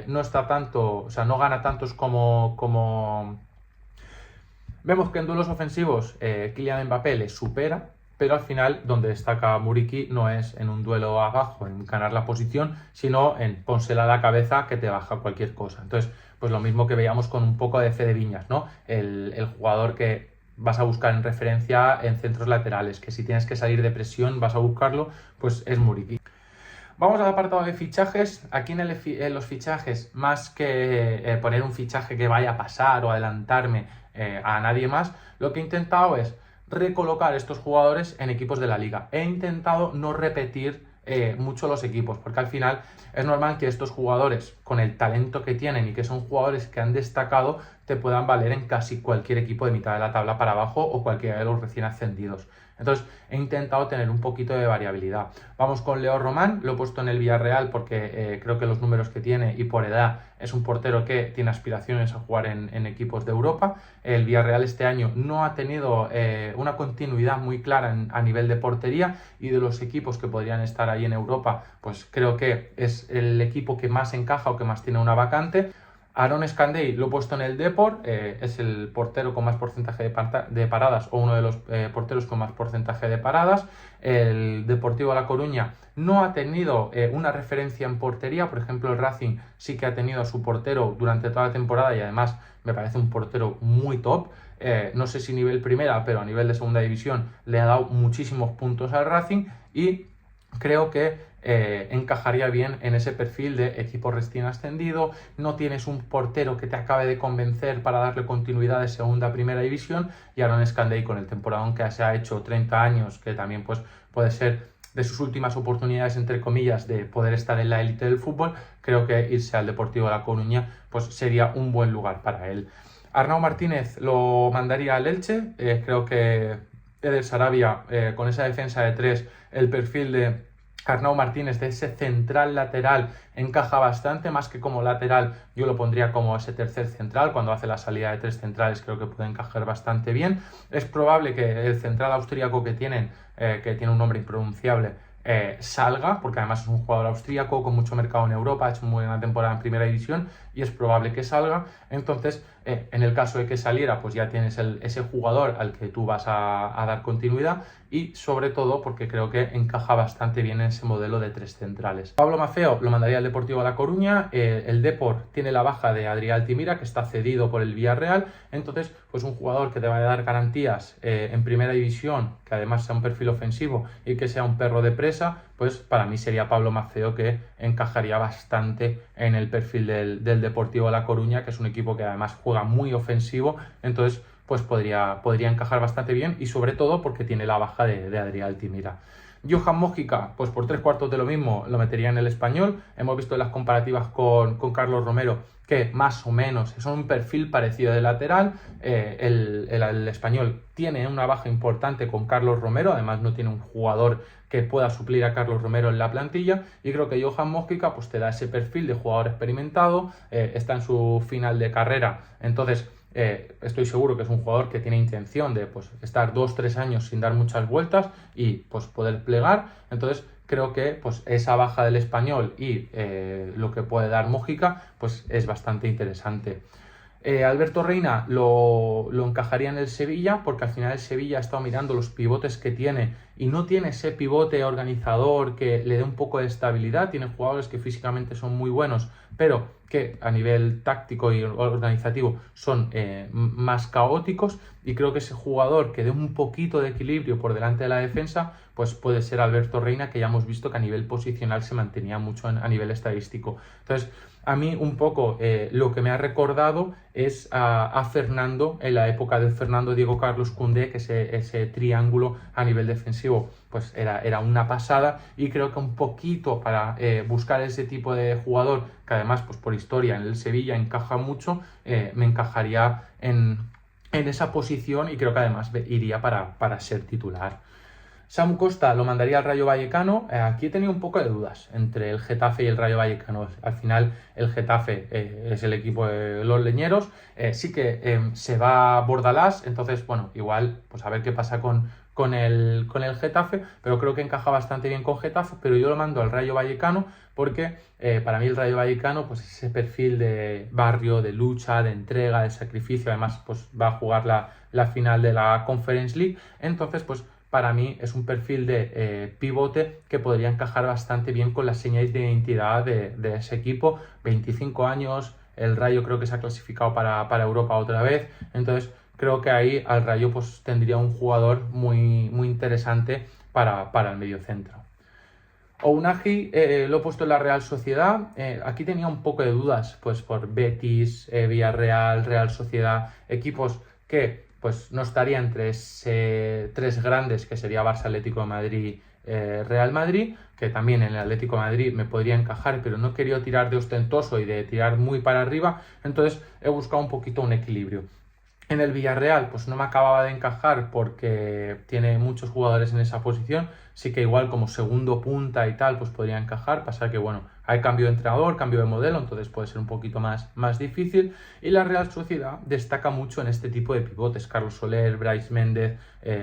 no está tanto, o sea, no gana tantos como... Vemos que en duelos ofensivos Kylian Mbappé le supera, pero al final donde destaca Muriqi no es en un duelo abajo, en ganar la posición, sino en pónsela a la cabeza que te baja cualquier cosa. Entonces, pues lo mismo que veíamos con un poco de Fede Viñas, ¿no? El jugador que vas a buscar en referencia en centros laterales, que si tienes que salir de presión vas a buscarlo, pues es Muriqi. Vamos al apartado de fichajes. Aquí en los fichajes, más que poner un fichaje que vaya a pasar o adelantarme a nadie más, lo que he intentado es recolocar estos jugadores en equipos de la liga. He intentado no repetir mucho los equipos, porque al final es normal que estos jugadores, con el talento que tienen y que son jugadores que han destacado, te puedan valer en casi cualquier equipo de mitad de la tabla para abajo o cualquiera de los recién ascendidos. Entonces he intentado tener un poquito de variabilidad. Vamos con Leo Román, lo he puesto en el Villarreal porque creo que los números que tiene y por edad es un portero que tiene aspiraciones a jugar en equipos de Europa. El Villarreal este año no ha tenido una continuidad muy clara a nivel de portería, y de los equipos que podrían estar ahí en Europa, pues creo que es el equipo que más encaja o que más tiene una vacante. Aaron Escandey lo he puesto en el Depor, es el portero con más porcentaje de paradas, o uno de los porteros con más porcentaje de paradas. El Deportivo La Coruña no ha tenido una referencia en portería, por ejemplo el Racing sí que ha tenido a su portero durante toda la temporada y además me parece un portero muy top. No sé si nivel primera, pero a nivel de segunda división le ha dado muchísimos puntos al Racing y creo que encajaría bien en ese perfil de equipo recién ascendido. No tienes un portero que te acabe de convencer para darle continuidad de segunda a primera división, y Aaron Escandey, con el temporadón que se ha hecho, 30 años, que también pues puede ser de sus últimas oportunidades, entre comillas, de poder estar en la élite del fútbol, creo que irse al Deportivo de La Coruña pues sería un buen lugar para él. Arnau Martínez lo mandaría al Elche. Creo que Eder Sarabia, con esa defensa de 3, el perfil de Arnau Martínez, de ese central lateral, encaja bastante, más que como lateral, yo lo pondría como ese tercer central. Cuando hace la salida de 3 centrales creo que puede encajar bastante bien. Es probable que el central austríaco que tiene un nombre impronunciable, salga, porque además es un jugador austríaco con mucho mercado en Europa, ha hecho muy buena temporada en primera división y es probable que salga. Entonces, en el caso de que saliera, pues ya tienes ese jugador al que tú vas a dar continuidad, y sobre todo porque creo que encaja bastante bien en ese modelo de 3 centrales. Pablo Maffeo lo mandaría al Deportivo de La Coruña. El Depor tiene la baja de Adrià Altimira, que está cedido por el Villarreal, entonces pues un jugador que te va a dar garantías en primera división, que además sea un perfil ofensivo y que sea un perro de presa, pues para mí sería Pablo Maffeo, que encajaría bastante en el perfil del Deportivo de La Coruña, que es un equipo que además juega muy ofensivo. Entonces pues podría encajar bastante bien, y sobre todo porque tiene la baja de Adrià Altimira. Johan Mójica, pues por 3/4 de lo mismo lo metería en el Español. Hemos visto las comparativas con Carlos Romero que más o menos son un perfil parecido de lateral. El Español tiene una baja importante con Carlos Romero, además no tiene un jugador que pueda suplir a Carlos Romero en la plantilla, y creo que Johan Mójica pues te da ese perfil de jugador experimentado, está en su final de carrera, entonces estoy seguro que es un jugador que tiene intención de pues, estar 2-3 años sin dar muchas vueltas y pues, poder plegar. Entonces creo que pues, esa baja del Español y lo que puede dar Mójica pues, es bastante interesante. Alberto Reina lo encajaría en el Sevilla, porque al final el Sevilla ha estado mirando los pivotes que tiene y no tiene ese pivote organizador que le dé un poco de estabilidad. Tiene jugadores que físicamente son muy buenos, pero que a nivel táctico y organizativo son más caóticos, y creo que ese jugador que dé un poquito de equilibrio por delante de la defensa pues puede ser Alberto Reina, que ya hemos visto que a nivel posicional se mantenía mucho a nivel estadístico. Entonces, a mí un poco lo que me ha recordado es a Fernando, en la época de Fernando, Diego Carlos, Koundé, que ese triángulo a nivel defensivo pues era una pasada, y creo que un poquito para buscar ese tipo de jugador, que además pues por historia en el Sevilla encaja mucho, me encajaría en esa posición, y creo que además iría para ser titular. Samu Costa lo mandaría al Rayo Vallecano. Aquí he tenido un poco de dudas entre el Getafe y el Rayo Vallecano. Al final el Getafe es el equipo de los leñeros. Sí que se va Bordalás, entonces bueno, igual pues a ver qué pasa con el Getafe, pero creo que encaja bastante bien con Getafe, pero yo lo mando al Rayo Vallecano porque para mí el Rayo Vallecano pues ese perfil de barrio, de lucha, de entrega, de sacrificio, además pues va a jugar la final de la Conference League, entonces pues para mí es un perfil de pivote que podría encajar bastante bien con las señales de identidad de ese equipo. 25 años, el Rayo creo que se ha clasificado para Europa otra vez, entonces creo que ahí al Rayo pues tendría un jugador muy, muy interesante para el mediocentro. Ounahi lo he puesto en la Real Sociedad. Aquí tenía un poco de dudas pues por Betis, Villarreal, Real Sociedad, equipos que pues no estaría entre tres grandes, que sería Barça, Atlético de Madrid, Real Madrid, que también en el Atlético de Madrid me podría encajar, pero no he querido tirar de ostentoso y de tirar muy para arriba, entonces he buscado un poquito un equilibrio. En el Villarreal pues no me acababa de encajar porque tiene muchos jugadores en esa posición, sí que igual como segundo punta y tal pues podría encajar, pasa que bueno, hay cambio de entrenador, cambio de modelo, entonces puede ser un poquito más difícil, y la Real Sociedad destaca mucho en este tipo de pivotes, Carlos Soler, Brais Méndez,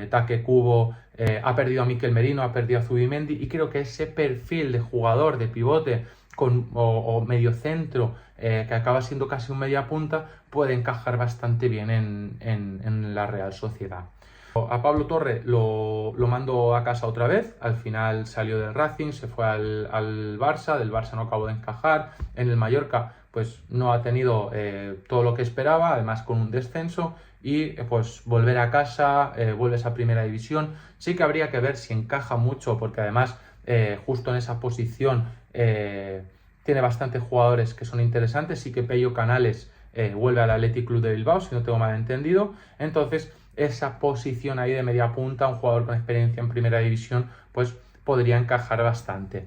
Take Kubo, ha perdido a Mikel Merino, ha perdido a Zubimendi, y creo que ese perfil de jugador de pivote o mediocentro que acaba siendo casi un media punta puede encajar bastante bien en la Real Sociedad. A Pablo Torre lo mando a casa otra vez, al final salió del Racing, se fue al Barça, del Barça no acabó de encajar, en el Mallorca pues no ha tenido todo lo que esperaba, además con un descenso, y pues volver a casa, vuelves a primera división, sí que habría que ver si encaja mucho, porque además justo en esa posición tiene bastantes jugadores que son interesantes, sí que Pello Canales vuelve al Athletic Club de Bilbao, si no tengo mal entendido, entonces esa posición ahí de media punta, un jugador con experiencia en primera división, pues podría encajar bastante.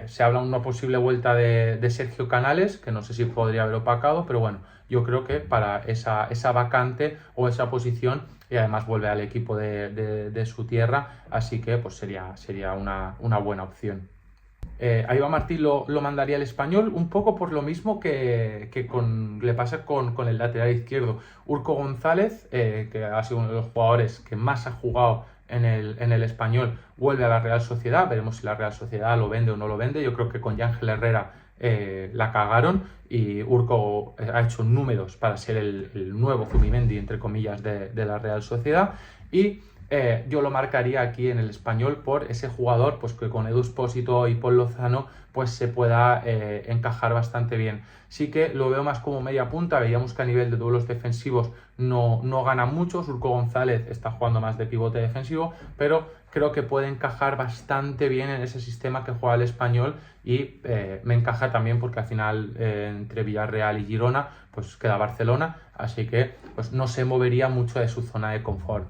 Se habla de una posible vuelta de Sergio Canales, que no sé si podría haber opacado, pero bueno, yo creo que para esa vacante o esa posición, y además vuelve al equipo de su tierra, así que pues sería una buena opción. A Iván Martín lo mandaría al Español, un poco por lo mismo que le pasa con el lateral izquierdo. Urco González, que ha sido uno de los jugadores que más ha jugado en el Español, vuelve a la Real Sociedad. Veremos si la Real Sociedad lo vende o no lo vende. Yo creo que con Yángel Herrera la cagaron, y Urco ha hecho números para ser el nuevo Zubimendi, entre comillas, de la Real Sociedad, y yo lo marcaría aquí en el Español por ese jugador pues que con Edu Espósito y Paul Lozano pues se pueda encajar bastante bien. Sí que lo veo más como media punta, veíamos que a nivel de duelos defensivos no gana mucho, Urco González está jugando más de pivote defensivo, pero creo que puede encajar bastante bien en ese sistema que juega el Español, y me encaja también porque al final entre Villarreal y Girona pues queda Barcelona, así que pues no se movería mucho de su zona de confort.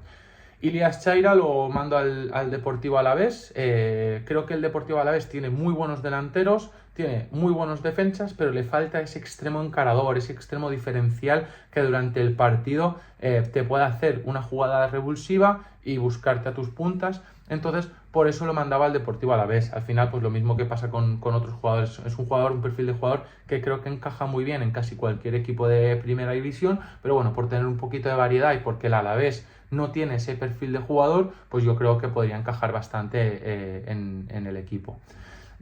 Ilias Chaira lo mando al Deportivo Alavés. Creo que el Deportivo Alavés tiene muy buenos delanteros, tiene muy buenos defensas, pero le falta ese extremo encarador, ese extremo diferencial que durante el partido te pueda hacer una jugada revulsiva y buscarte a tus puntas. Entonces, por eso lo mandaba al Deportivo Alavés. Al final, pues lo mismo que pasa con otros jugadores. Es un perfil de jugador que creo que encaja muy bien en casi cualquier equipo de primera división, pero bueno, por tener un poquito de variedad y porque el Alavés no tiene ese perfil de jugador, pues yo creo que podría encajar bastante en el equipo.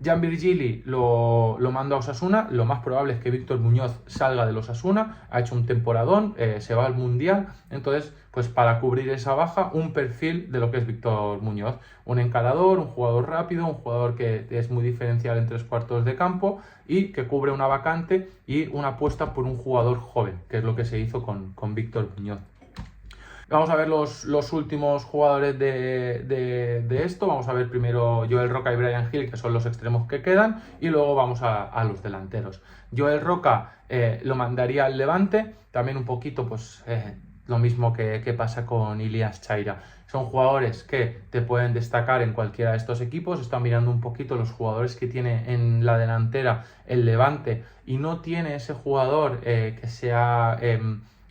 Jan Virgili lo mando a Osasuna. Lo más probable es que Víctor Muñoz salga del Osasuna. Ha hecho un temporadón, se va al Mundial. Entonces, pues para cubrir esa baja, un perfil de lo que es Víctor Muñoz. Un encarador, un jugador rápido, un jugador que es muy diferencial en 3/4 de campo y que cubre una vacante y una apuesta por un jugador joven, que es lo que se hizo con Víctor Muñoz. Vamos a ver los últimos jugadores de esto. Vamos a ver primero Joel Roca y Bryan Gil, que son los extremos que quedan, y luego vamos a los delanteros. Joel Roca lo mandaría al Levante, también un poquito pues lo mismo que pasa con Ilias Chaira. Son jugadores que te pueden destacar en cualquiera de estos equipos. Están mirando un poquito los jugadores que tiene en la delantera el Levante y no tiene ese jugador que sea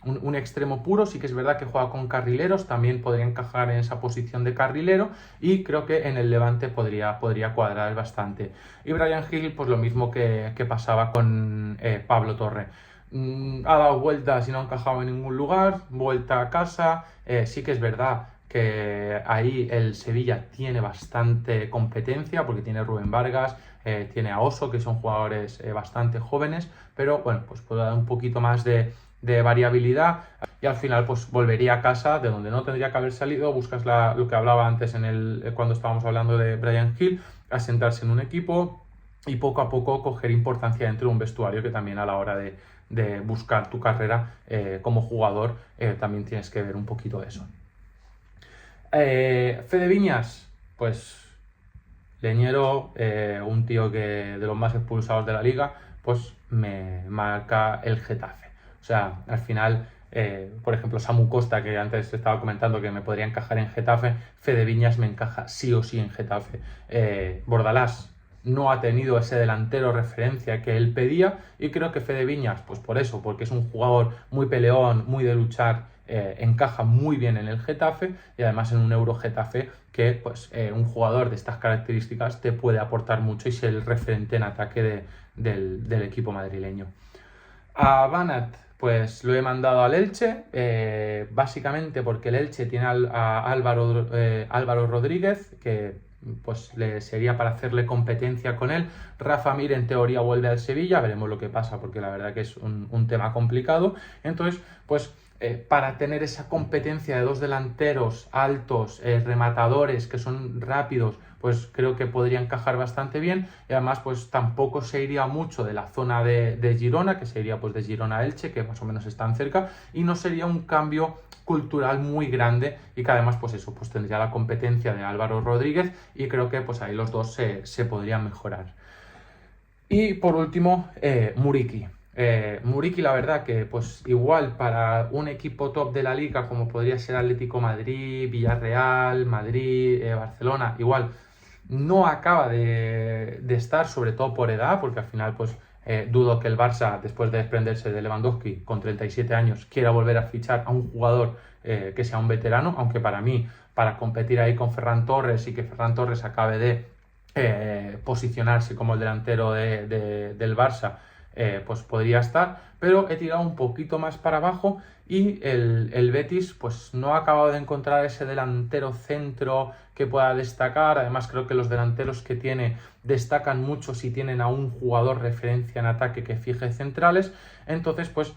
un extremo puro. Sí que es verdad que juega con carrileros, también podría encajar en esa posición de carrilero y creo que en el Levante podría cuadrar bastante. Y Bryan Gil, pues lo mismo que pasaba con Pablo Torre. Ha dado vueltas y no ha encajado en ningún lugar, vuelta a casa. Sí que es verdad que ahí el Sevilla tiene bastante competencia porque tiene a Rubén Vargas, tiene a Oso, que son jugadores bastante jóvenes, pero bueno, pues puede dar un poquito más de variabilidad y al final pues volvería a casa de donde no tendría que haber salido. Buscas lo que hablaba antes cuando estábamos hablando de Bryan Gil, asentarse en un equipo y poco a poco coger importancia dentro de un vestuario, que también a la hora de buscar tu carrera como jugador también tienes que ver un poquito de eso. Fede Viñas, pues leñero, un tío que de los más expulsados de la liga, pues me marca el Getafe. O sea, al final, por ejemplo, Samu Costa, que antes estaba comentando que me podría encajar en Getafe, Fede Viñas me encaja sí o sí en Getafe. Bordalás no ha tenido ese delantero referencia que él pedía y creo que Fede Viñas, pues por eso, porque es un jugador muy peleón, muy de luchar, encaja muy bien en el Getafe y además en un Euro Getafe que pues un jugador de estas características te puede aportar mucho y ser el referente en ataque del equipo madrileño. A Banat, pues lo he mandado al Elche, básicamente porque el Elche tiene a Álvaro Rodríguez, que pues sería para hacerle competencia con él. Rafa Mir en teoría vuelve al Sevilla, veremos lo que pasa porque la verdad que es un tema complicado. Entonces, pues para tener esa competencia de dos delanteros altos, rematadores, que son rápidos, pues creo que podría encajar bastante bien y además pues tampoco se iría mucho de la zona de Girona, que se iría pues de Girona a Elche, que más o menos están cerca, y no sería un cambio cultural muy grande y que además pues eso, pues tendría la competencia de Álvaro Rodríguez y creo que pues ahí los dos se podrían mejorar. Y por último, Muriqui. Muriqui, la verdad que pues igual para un equipo top de la liga como podría ser Atlético Madrid, Villarreal, Madrid, Barcelona, igual no acaba de estar, sobre todo por edad, porque al final pues dudo que el Barça, después de desprenderse de Lewandowski con 37 años, quiera volver a fichar a un jugador que sea un veterano, aunque para mí, para competir ahí con Ferran Torres y que Ferran Torres acabe de posicionarse como el delantero del Barça, pues podría estar, pero he tirado un poquito más para abajo y el Betis pues no ha acabado de encontrar ese delantero centro que pueda destacar. Además creo que los delanteros que tiene destacan mucho si tienen a un jugador referencia en ataque que fije centrales. Entonces pues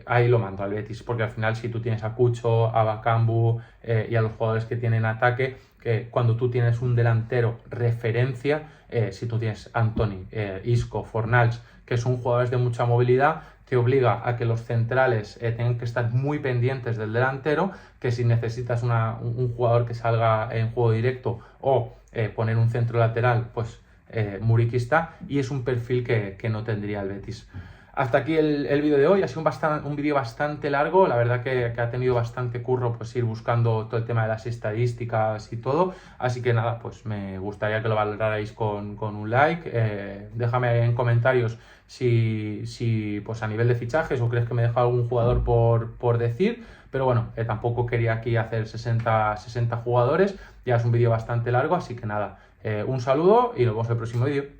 ahí lo mando al Betis, porque al final si tú tienes a Cucho, a Bakambu y a los jugadores que tienen ataque, que cuando tú tienes un delantero referencia, si tú tienes Antony, Isco, Fornals, que son jugadores de mucha movilidad, te obliga a que los centrales tengan que estar muy pendientes del delantero, que si necesitas un jugador que salga en juego directo o poner un centro lateral, pues Muriqui está, y es un perfil que no tendría el Betis. hasta aquí el vídeo de hoy. Ha sido un vídeo bastante largo, la verdad que ha tenido bastante curro pues ir buscando todo el tema de las estadísticas y todo, así que nada, pues me gustaría que lo valorarais con un like. Déjame en comentarios si pues a nivel de fichajes o crees que me deja algún jugador por decir, pero bueno, tampoco quería aquí hacer 60 jugadores, ya es un vídeo bastante largo, así que nada, un saludo y nos vemos en el próximo vídeo.